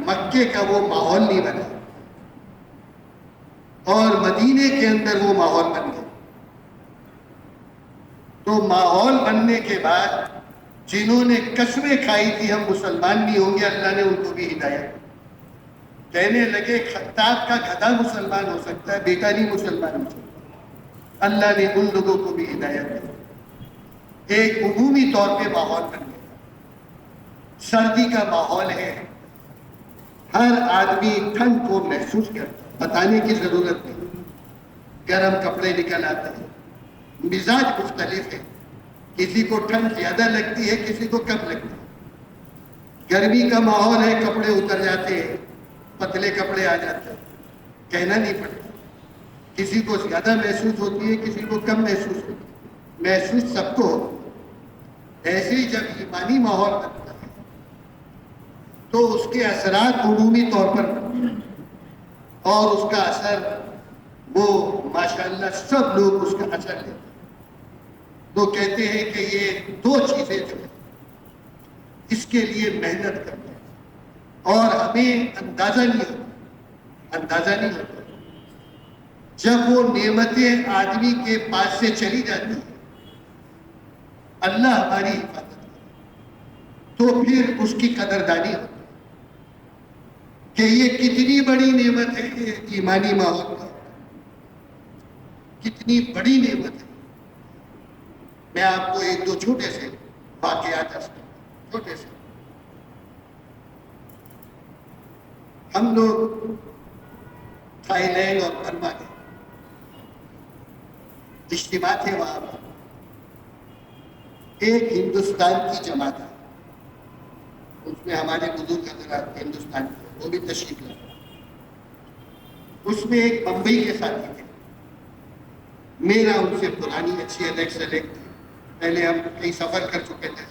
مکے کا وہ ماحول نہیں بنایا اور مدینے کے اندر وہ ماحول بن گیا۔ تو ماحول بننے کے بعد جنہوں نے قسمیں کھائی تھی ہم مسلمان نہیں ہوں گے، اللہ نے ان کو بھی ہدایت، کہنے لگے خطاب کا گدھا مسلمان ہو سکتا ہے، بیٹا نہیں مسلمان ہو سکتا۔ اللہ نے ان لوگوں کو بھی ہدایت دی۔ ایک عمومی طور پہ ماحول بن گیا، سردی کا ماحول ہے، ہر آدمی ٹھنڈ کو محسوس کرتا، بتانے کی ضرورت نہیں، گرم کپڑے نکل آتے ہیں، مزاج مختلف ہے، کسی کو ٹھنڈ زیادہ لگتی ہے، کسی کو کم لگتی ہے۔ گرمی کا ماحول ہے، کپڑے اتر جاتے ہیں، پتلے کپڑے آ جاتے ہیں، کہنا نہیں پڑتا، کسی کو زیادہ محسوس ہوتی ہے، کسی کو کم محسوس ہوتی ہے، محسوس سب کو ہوتی ہے۔ ایسے ہی جب ایمانی ماحول بنتا ہے تو اس کے اثرات عمومی طور پر بنتے ہیں، اور اس کا اثر وہ ماشاءاللہ سب لوگ اس کا اثر لیتے ہیں۔ تو کہتے ہیں کہ یہ 2 چیزیں جو ہیں اس کے لیے محنت کرتے ہیں، اور ہمیں اندازہ نہیں ہوتا جب وہ نعمتیں آدمی کے پاس سے چلی جاتی ہیں، اللہ ہماری حفاظت کرے، تو پھر اس کی قدردانی ہوتی ہے کہ یہ کتنی بڑی نعمت ہے کہ ایمانی ماحول کا، کتنی بڑی نعمت ہے۔ میں آپ کو 1-2 چھوٹے سے واقعات عرض کرتا ہوں، چھوٹے سے۔ ہم لوگ تھائی لینڈ اور برما گئے، اجتماع تھے وہاں پر، ایک ہندوستان کی جماعت ہے، اس میں ہمارے بزرگ حضرات ہندوستان کے، وہ بھی تشریف لائے۔ اس میں ایک بمبئی کے ساتھی تھے، میرا ان سے پرانی اچھی الگ سے الگ تھی، پہلے ہم کہیں سفر کر چکے تھے۔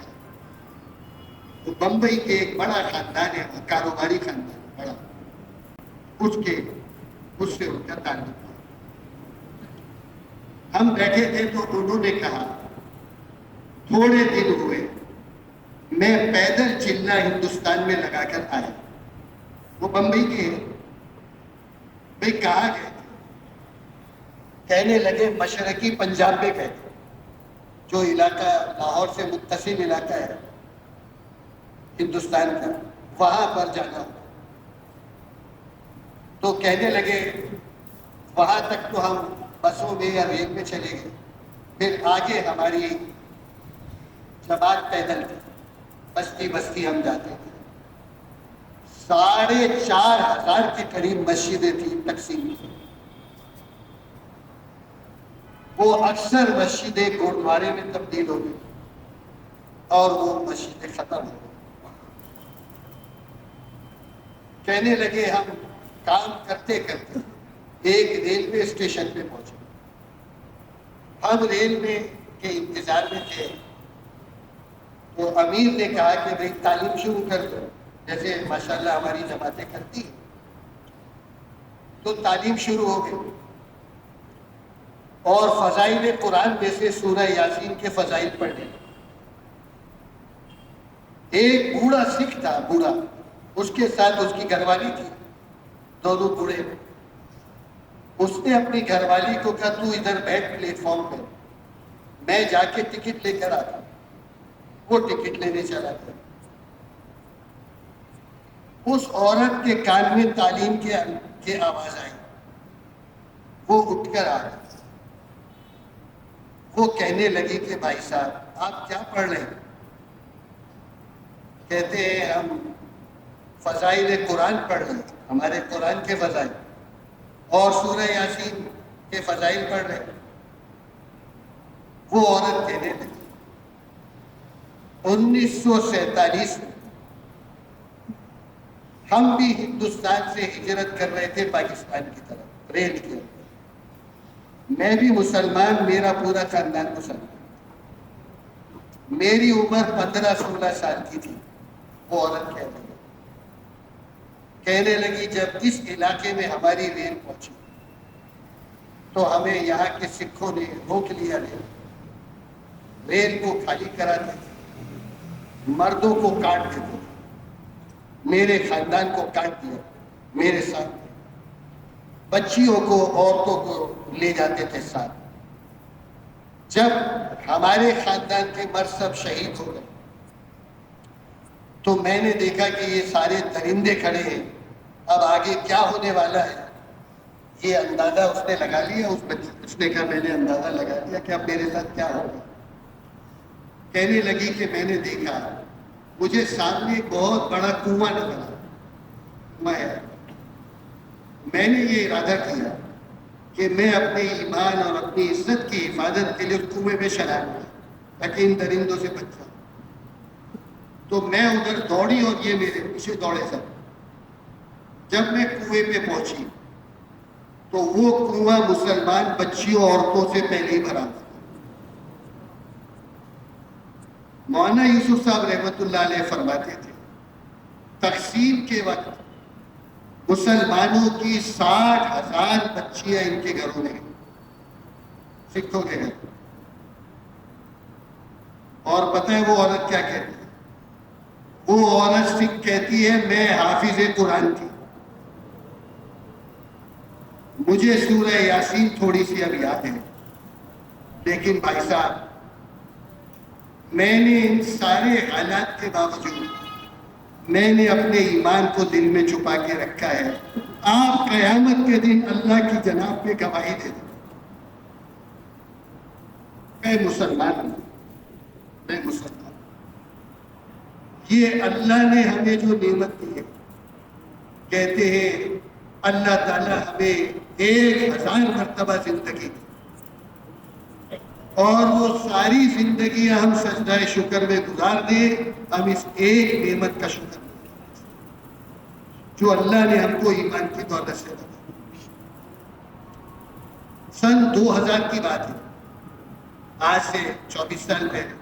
تو بمبئی کے ایک بڑا خاندان ہے، کاروباری خاندان بڑا، اس سے ان کا تعلق تھا۔ ہم بیٹھے تھے تو انہوں نے کہا تھوڑے دن ہوئے میں پیدل چلنا ہندوستان میں لگا کر آیا۔ وہ بمبئی کے ہیں، بھئی کہاں گئے تھے؟ کہنے لگے مشرقی پنجاب میں گئے تھے، جو علاقہ لاہور سے متصل علاقہ ہے ہندوستان کا، وہاں پر جانا ہو۔ تو کہنے لگے وہاں تک تو ہم بسوں میں یا ریل میں چلے گئے، پھر آگے ہماری جماعت پیدل تھی، بستی بستی ہم جاتے تھے۔ 4,500 کے قریب مسجدیں تھیں تقسیم کی۔ وہ اکثر مسجدیں گردوارے میں تبدیل ہو گئی اور وہ مسجدیں ختم ہو گئی۔ کہنے لگے ہم کام کرتے کرتے ایک ریلوے اسٹیشن پہ پہنچے۔ ہم ریلوے کے انتظار میں تھے تو امیر نے کہا کہ بھئی تعلیم شروع کر دو، جیسے ماشاءاللہ ہماری جماعتیں کرتی ہیں۔ تو تعلیم شروع ہو گئی اور فضائل قرآن میں سے سورہ یاسین کے فضائل پڑھنے لگے۔ ایک بوڑھا سکھ تھا، بوڑھا، اس کے ساتھ اس کی گھر والی تھی، دونوں بوڑھے۔ اس نے اپنی گھر والی کو کہا تو ادھر بیٹھ پلیٹ فارم پہ، میں جا کے ٹکٹ لے کر آتا۔ وہ ٹکٹ لینے چلا گیا۔ اس عورت کے کان میں تعلیم کے آواز آئی، وہ اٹھ کر آ گئی۔ وہ کہنے لگی کہ بھائی صاحب آپ کیا پڑھ رہے ہیں؟ کہتے ہیں ہم فضائل قرآن پڑھ رہے ہیں، ہمارے قرآن کے فضائل اور سورہ یاسین کے فضائل پڑھ رہے ہیں۔ وہ عورت کہنے لگی 1947 میں ہم بھی ہندوستان سے ہجرت کر رہے تھے پاکستان کی طرف ریل کے اندر۔ میں بھی مسلمان، میرا پورا خاندان مسلمان، میری عمر 15-16 سال کی تھی۔ وہ عورت کہنے لگی جب اس علاقے میں ہماری ریل پہنچی تو ہمیں یہاں کے سکھوں نے روک لیا، ریل کو خالی کرا دیا، مردوں کو کاٹ دیتے، میرے خاندان کو کاٹ دیا، میرے ساتھ بچیوں کو، عورتوں کو لے جاتے تھے ساتھ۔ جب ہمارے خاندان کے مرد سب شہید ہو گئے تو میں نے دیکھا کہ یہ سارے درندے کھڑے ہیں، اب آگے کیا ہونے والا ہے یہ اندازہ اس نے لگا لیا۔ اس نے کہا میں نے اندازہ لگا لیا کہ اب میرے ساتھ کیا ہوگا۔ کہنے لگی کہ میں نے دیکھا مجھے سامنے ایک بہت بڑا کنواں نظر آیا، میں نے یہ ارادہ کیا کہ میں اپنے ایمان اور اپنی عزت کی حفاظت کے لیے اس کنویں میں چھلانگ ماروں تاکہ ان درندوں سے بچ جاؤں۔ تو میں ادھر دوڑی اور یہ میرے پیچھے دوڑے سب۔ جب میں کنویں پہ پہنچی تو وہ کنواں مسلمان بچیوں عورتوں سے پہلے ہی بھرا تھا۔ مولانا یوسف صاحب رحمۃ اللہ علیہ فرماتے تھے تقسیم کے وقت مسلمانوں کی 60,000 بچیاں ان کے گھروں میں، سکھوں کے گھر۔ اور پتہ ہے وہ عورت کیا کہتی ہے؟ وہ عورت سکھ کہتی ہے میں حافظ قرآن تھی، مجھے سورہ یاسین تھوڑی سی اب یاد ہے، لیکن بھائی صاحب میں نے ان سارے حالات کے باوجود میں نے اپنے ایمان کو دل میں چھپا کے رکھا ہے، آپ قیامت کے دن اللہ کی جناب میں گواہی دے دیں میں مسلمان ہوں، میں مسلمان۔ یہ اللہ نے ہمیں جو نعمت دی ہے، کہتے ہیں اللہ تعالیٰ ہمیں 1000 مرتبہ زندگی دی اور وہ ساری زندگیاں ہم سجدہ شکر میں گزار دیں، ہم اس ایک نعمت کا شکر کریں جو اللہ نے ہم کو ایمان کی دولت سے دی۔ سن 2000 کی بات ہے، آج سے 24 سال پہلے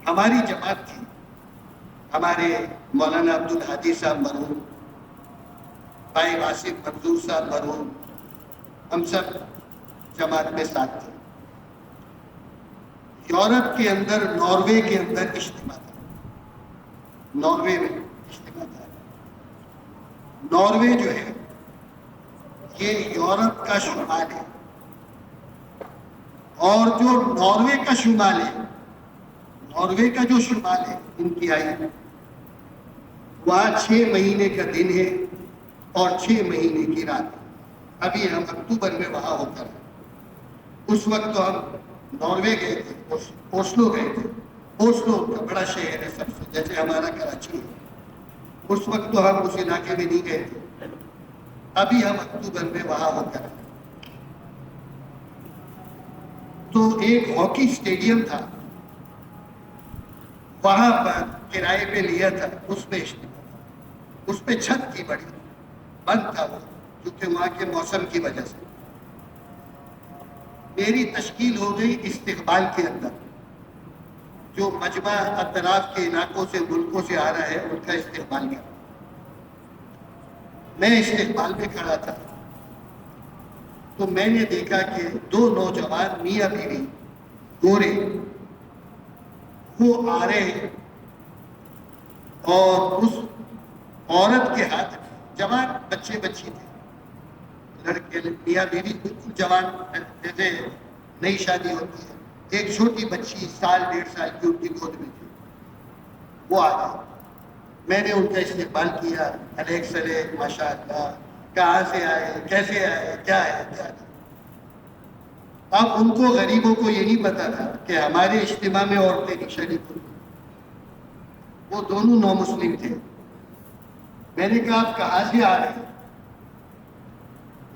ہماری جماعت تھی، ہمارے مولانا عبدالحادی صاحب مرحوم، بھائی واسف منظور صاحب مرحوم، ہم سب جماعت میں ساتھ تھے۔ یورپ کے اندر، ناروے کے اندر اجتماع تھا، ناروے میں اجتماع تھا۔ ناروے جو ہے یہ یورپ کا شمال ہے، اور جو ناروے کا شمال ہے، ناروے کا جو شمال ہے انتہائی، وہاں 6 مہینے کا دن ہے اور 6 مہینے کی رات. ابھی ہم اکتوبر میں وہاں ہو کر اس وقت تو ہم ناروے گئے تھے, اوسلو گئے تھے. اوسلو کا بڑا شہر ہے سب سے, جیسے ہمارا کراچی ہے. اس وقت تو ہم اس علاقے میں نہیں گئے تھے. ابھی ہم اکتوبر میں وہاں ہو کر تو ایک ہاکی اسٹیڈیم تھا, وہاں پر کرائے پہ لیا تھا. اس پہ چھت تھی بڑی, بند تھا وہ, کیونکہ وہاں کے موسم کی وجہ سے. میری تشکیل ہو گئی استقبال کے اندر. جو مجمع اطراف کے علاقوں سے, ملکوں سے آ رہا ہے, ان کا استقبال کیا. میں استقبال میں کھڑا تھا تو میں نے دیکھا کہ 2 نوجوان میاں بیوی گورے وہ آ رہے ہیں, اور اس عورت کے ہاتھ جوان بچے بچی تھے, لڑکے میاں بیوی بالکل جوان, جیسے نئی شادی ہوتی ہے. ایک چھوٹی بچی 1 1.5 سال کی ان کی گود میں تھی. وہ آ گئے. میں نے ان کا استقبال کیا, علیک سلیک, ماشاء اللہ, کہاں سے آئے, کیسے آئے, کیا ہے, کیا نہیں. اب ان کو غریبوں کو یہ نہیں پتا تھا کہ ہمارے اجتماع میں عورتیں نہیں شریک ہوتی. وہ دونوں نو مسلم تھے. میں نے کہا آپ کہاں سے آ رہے ہیں؟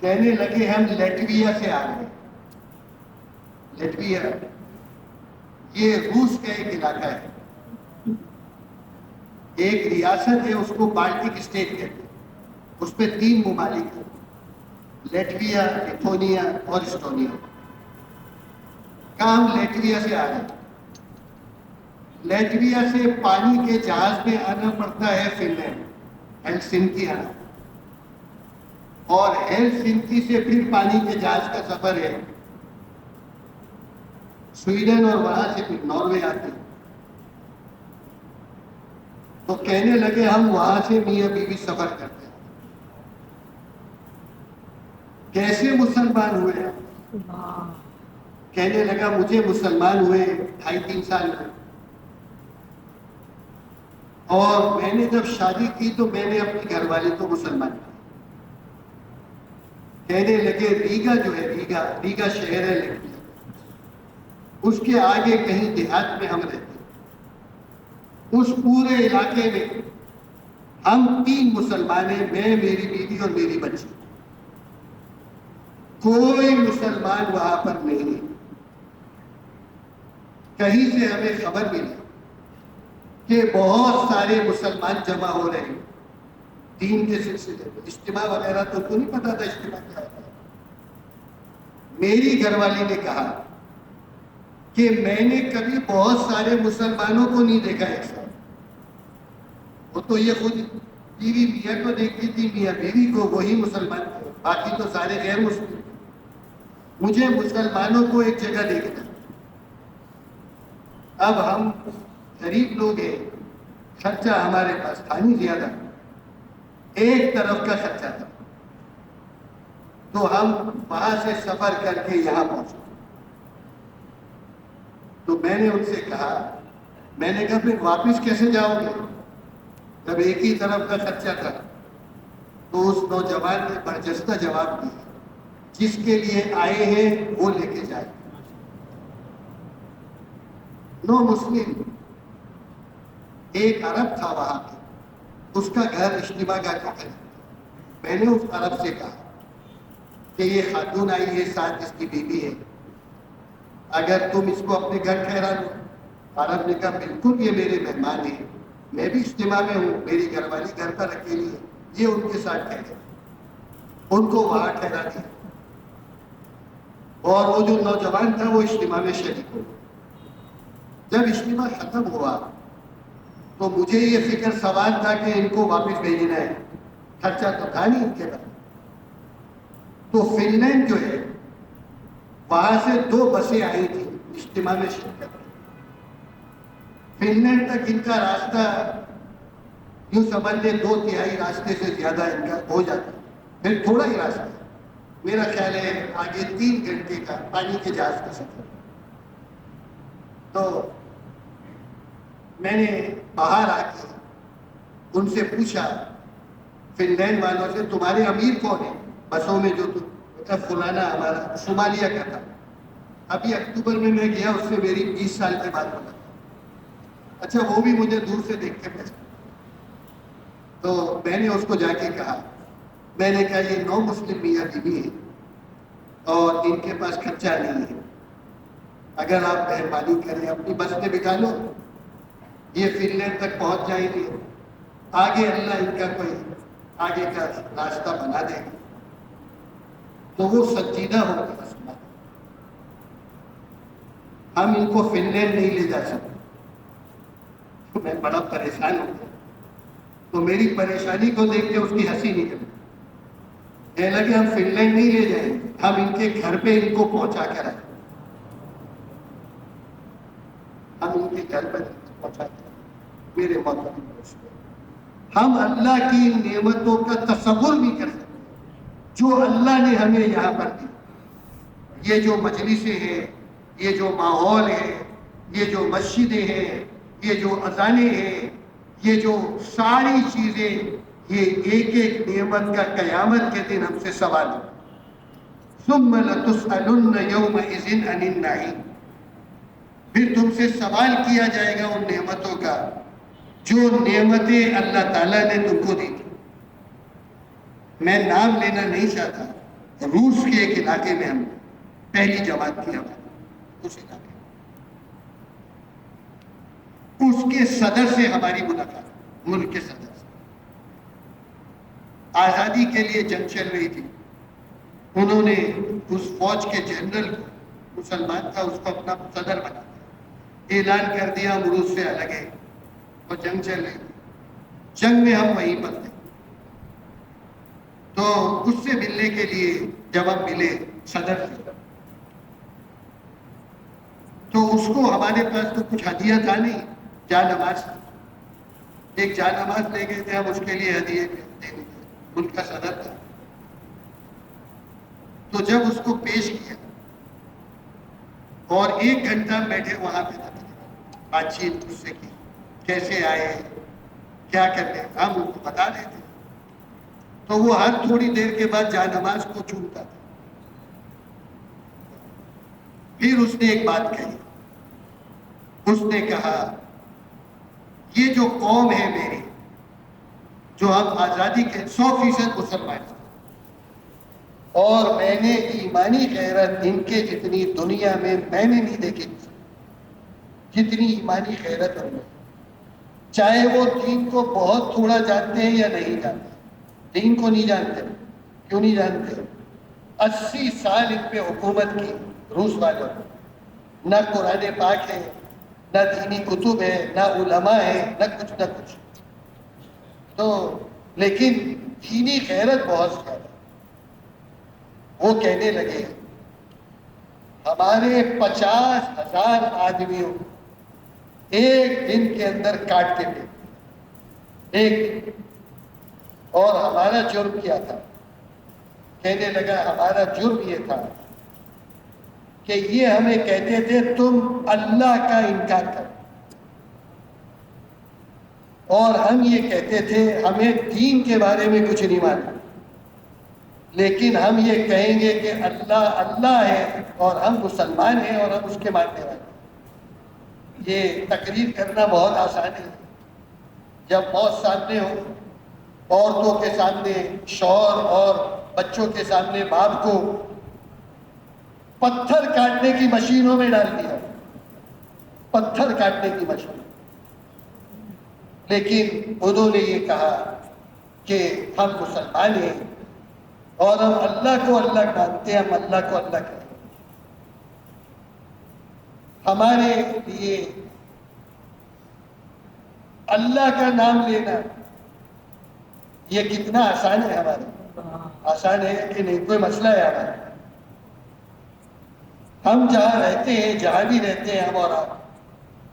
کہنے لگے ہم لیٹویا سے آ رہے ہیں. لیٹویا یہ روس کا ایک علاقہ ہے, ایک ریاست ہے, اس کو بالٹک اسٹیٹ کہتے ہیں. اس پہ 3 ممالک ہیں, لیٹویا, لیتھونیا اور اسٹونیا. کہاں ہم لیٹویا سے آ رہے ہیں. لیٹویا سے پانی کے جہاز میں آنا پڑتا ہے فن لینڈ, ہیلسنکی آنا, اور ہیلسنکی سے پھر پانی کے جہاز کا سفر ہے سویڈن, اور وہاں سے پھر ناروے آتے. تو کہنے لگے ہم وہاں سے میاں بیوی سفر کرتے ہیں. کیسے مسلمان ہوئے ہیں؟ کہنے لگا مجھے مسلمان ہوئے 2.5-3 سال میں, اور میں نے جب شادی کی تو میں نے اپنی گھر والی کو مسلمان کیا. کہنے لگے ریگا جو ہے, ریگا شہر ہے لیٹویا, اس کے آگے کہیں دیہات میں ہم رہتے ہیں. اس پورے علاقے میں ہم 3 مسلمان ہیں, میں, میری بیوی اور میری بچی. کوئی مسلمان وہاں پر نہیں ہے. کہیں سے ہمیں خبر ملی کہ بہت سارے مسلمان جمع ہو رہے ہیں دین کے سلسلے میں. اجتماع وغیرہ تو نہیں پتا تھا اجتماع کیا ہوتا ہے. میری گھر والی نے کہا کہ میں نے کبھی بہت سارے مسلمانوں کو نہیں دیکھا ایک ساتھ. وہ تو یہ خود بیوی میاں کو دیکھتی تھی, میاں بیوی کو, وہی مسلمان تھے, باقی تو سارے غیر مسلم. مجھے مسلمانوں کو ایک جگہ دیکھنا. اب ہم غریب لوگ ہیں, خرچہ ہمارے پاس تھا نہیں زیادہ, ایک طرف کا خرچہ تھا. تو ہم وہاں سے سفر کر کے یہاں پہنچے. تو میں نے ان سے کہا, میں نے کہا پھر واپس کیسے جاؤ گے جب ایک ہی طرف کا خرچہ تھا. تو اس نوجوان نے برجستہ جواب دیا, جس کے لیے آئے ہیں وہ لے کے جائے. نو مسلم, ایک عرب تھا وہاں پہ, اس کا گھر اجتماع گاہ کا ہے. میں نے اس عرب سے کہا کہ یہ خاتون آئی ہے, ساتھ اس کی بیوی ہے, اگر تم اس کو اپنے گھر ٹھہرا دو. عرب نے کہا بالکل, یہ میرے مہمان ہیں, میں بھی اجتماع میں ہوں, میری گھر والی گھر پر اکیلی ہے, یہ ان کے ساتھ ٹھہرے. ان کو وہاں ٹھہرا دیا, اور وہ جو نوجوان تھا وہ اجتماع میں شریک ہو. جب اجتماع ختم ہوا تو مجھے یہ فکر سوال تھا کہ ان کو واپس بھیجنا ہے, خرچہ تو تھا نہیں ان کے پاس. تو فن لینڈ جو ہے وہاں سے 2 بسیں آئی تھی اجتماع میں شرکت. فن لینڈ تک ان کا راستہ یوں سمجھ لیں 2/3 راستے سے زیادہ ان کا ہو جاتا ہے, پھر تھوڑا ہی راستہ ہے. میرا خیال ہے آگے 3 گھنٹے کا پانی کے جہاز کا سفر. تو میں نے باہر آ کے ان سے پوچھا فن لینڈ والوں سے تمہارے امیر کون ہے بسوں میں جو مطلب فلانا ہمارا صومالیہ کا تھا. ابھی اکتوبر میں گیا, اس سے میری 20 سال کی بات بتا. اچھا وہ بھی مجھے دور سے دیکھ کے پہچانا. تو میں نے اس کو جا کے کہا, میں نے کہا یہ 9 مسلم میاں بیوی ہیں اور ان کے پاس خرچہ نہیں ہے, اگر آپ مہربانی کریں اپنی بس میں بٹھا لو, یہ فن لینڈ تک پہنچ جائیں گے, آگے اللہ ان کا کوئی آگے کا راستہ بنا دے گا. تو وہ سنجیدہ ہو گیا. ہم ان کو فن لینڈ نہیں لے جا سکتے. تو میں بڑا پریشان ہو گیا. تو میری پریشانی کو دیکھ کے اس کی ہنسی نکل. کہنے لگے ہم فن لینڈ نہیں لے جائیں, ہم ان کے گھر پہ ان کو پہنچا کر آئیں. ہم ان کے گھر پر پہنچا کر میرے محترم دوستو, ہم اللہ کی نعمتوں کا تصور نہیں کر سکتے جو اللہ نے ہمیں یہاں پر دی. یہ جو مجلسیں ہیں, یہ جو ماحول ہے, یہ جو مسجدیں ہیں, یہ جو اذانیں ہیں, یہ جو ساری چیزیں, یہ ایک ایک نعمت کا قیامت کے دن ہم سے سوال ہے. ثم لتسألن یومئذ عن النعیم. پھر تم سے سوال کیا جائے گا ان نعمتوں کا جو نعمتیں اللہ تعالیٰ نے تم کو دی تھی. میں نام لینا نہیں چاہتا. روس کے ایک علاقے میں ہم پہلی جماعت کی ہماری اس علاقے میں, اس کے صدر سے ہماری ملاقات, ملک کے صدر سے. آزادی کے لیے جنگ چل رہی تھی. انہوں نے اس فوج کے جنرل کو, مسلمان تھا, اس کو اپنا صدر بنا دیا. اعلان کر دیا ہم روس سے الگ ہے, اور جنگ چل رہی تھی. جنگ میں ہم وہیں پر تھے. تو اس سے ملنے کے لیے جب ہم ملے صدر سے, تو اس کو ہمارے پاس تو کچھ ہدیہ تھا نہیں, جا نماز تھا. ایک جا نماز لے گئے تھے ہم اس کے لیے ہدیے دینے, ملک کا صدر تھا. تو جب اس کو پیش کیا اور 1 گھنٹہ بیٹھے وہاں پہ بات چیت اس سے کی, کیسے آئے, کیا کرتے, ہم ان کو بتا رہے تھے. تو وہ ہر تھوڑی دیر کے بعد جا نماز کو چھوٹتا تھا. پھر اس نے ایک بات کہی. اس نے کہا یہ جو قوم ہے میری, جو ہم آزادی کے 100% مسلمان ہیں, اور میں نے ایمانی غیرت ان کے جتنی دنیا میں نے نہیں دیکھی جتنی ایمانی غیرت ان میں. چاہے وہ دین کو بہت تھوڑا جانتے ہیں یا نہیں جانتے. دین کو نہیں جانتے. کیوں نہیں جانتے؟ 80 سال ان پہ حکومت کی روس والوں. نہ قرآن پاک ہے, نہ دینی کتب ہے, نہ علماء ہے, نہ کچھ. تو لیکن دینی غیرت بہت زیادہ. وہ کہنے لگے ہمارے 50,000 آدمیوں ایک دن کے اندر کاٹ کے دے, ایک دن. اور ہمارا جرم کیا تھا؟ کہنے لگا ہمارا جرم یہ تھا کہ یہ ہمیں کہتے تھے تم اللہ کا انکار کرو, اور ہم یہ کہتے تھے ہمیں دین کے بارے میں کچھ نہیں معلوم, لیکن ہم یہ کہیں گے کہ اللہ اللہ ہے اور ہم مسلمان ہیں اور ہم اس کے ماننے والے ہیں. یہ تقریر کرنا بہت آسان ہے. جب موت سامنے ہو, عورتوں کے سامنے, شوہر اور بچوں کے سامنے باپ کو پتھر کاٹنے کی مشینوں میں ڈال دیا, پتھر کاٹنے کی مشین. لیکن انہوں نے یہ کہا کہ ہم مسلمان ہیں اور ہم اللہ کو اللہ مانتے ہیں, ہم اللہ کو اللہ کہتے ہیں. ہمارے لیے اللہ کا نام لینا یہ کتنا آسان ہے. ہمارے آسان ہے کہ نہیں؟ کوئی مسئلہ ہے ہمارا. ہم جہاں رہتے ہیں, جہاں بھی رہتے ہیں ہم اور آپ,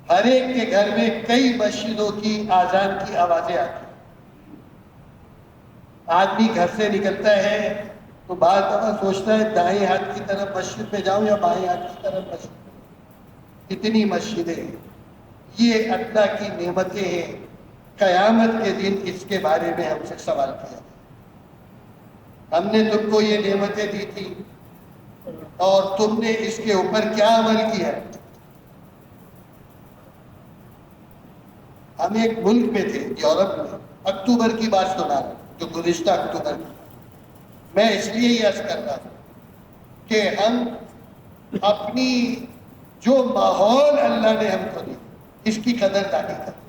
ہر ایک کے گھر میں کئی مسجدوں کی آذان کی آوازیں آتی ہیں. آدمی گھر سے نکلتا ہے تو بعض دفعہ سوچتا ہے دائیں ہاتھ کی طرف مسجد میں جاؤں یا بائیں ہاتھ کی طرف مسجد میں. اتنی مسجدیں ہیں. یہ اللہ کی نعمتیں ہیں. قیامت کے دن اس کے بارے میں ہم سے سوال کیا. ہم نے تم کو یہ نعمتیں دی تھی اور تم نے اس کے اوپر کیا عمل کیا؟ ہم ایک ملک میں تھے یورپ میں، اکتوبر کی بات سنا رہا ہوں، جو گزشتہ اکتوبر کی، میں اس لیے یہ عرض کر رہا ہوں کہ ہم اپنی جو ماحول اللہ نے ہم کو دی اس کی قدر دانی کریں،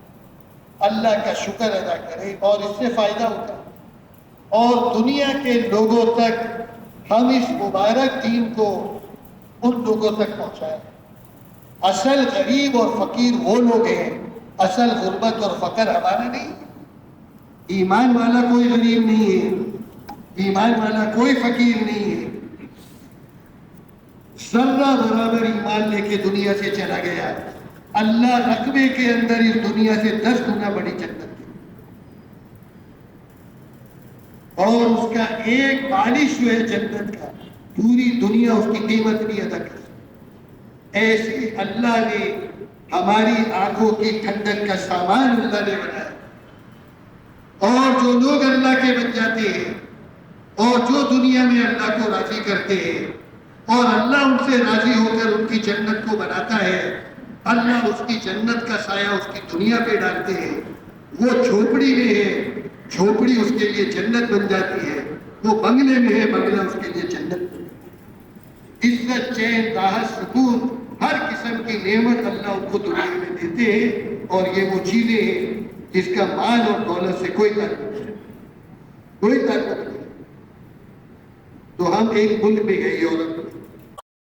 اللہ کا شکر ادا کریں اور اس سے فائدہ اٹھائیں، اور دنیا کے لوگوں تک ہم اس مبارک دین کو ان لوگوں تک پہنچائیں۔ اصل غریب اور فقیر وہ لوگ ہیں، اصل غربت اور فقر ہمارا نہیں ہے۔ ایمان والا کوئی غریب نہیں ہے، ایمان والا کوئی فقیر نہیں ہے۔ ذرہ برابر ایمان لے کے دنیا سے چلا گیا، اللہ رقبے کے اندر اس دنیا سے 10 گنا بڑی جنت دی، اور اس کا ایک بالش جو ہے جنت کا پوری دنیا اس کی قیمت نہیں ادا کر سکتی۔ ایسے اللہ نے ہماری آنکھوں کی ٹھنڈک کا سامان اللہ نے بنایا، اور جو لوگ اللہ کے بن جاتے ہیں اور جو دنیا میں اللہ کو راضی کرتے ہیں اور اللہ ان سے راضی ہو کر ان کی جنت کو بناتا ہے، اللہ اس کی جنت کا سایہ اس کی دنیا پہ ڈالتے ہیں۔ وہ جھوپڑی میں ہے، جھوپڑی اس کے لیے جنت بن جاتی ہے، وہ بنگلے میں ہے، بنگلہ اس کے لیے جنت بن جاتی ہے۔ عزت، چین، راحت، سکون، ہر قسم کی نعمت اللہ ان کو دنیا میں دیتے ہیں، اور یہ وہ چیزیں ہیں جس کا مال اور دولت سے کوئی تعلق نہیں، کوئی تعلق نہیں۔ تو ہم ایک ملک میں گئے یورپ میں،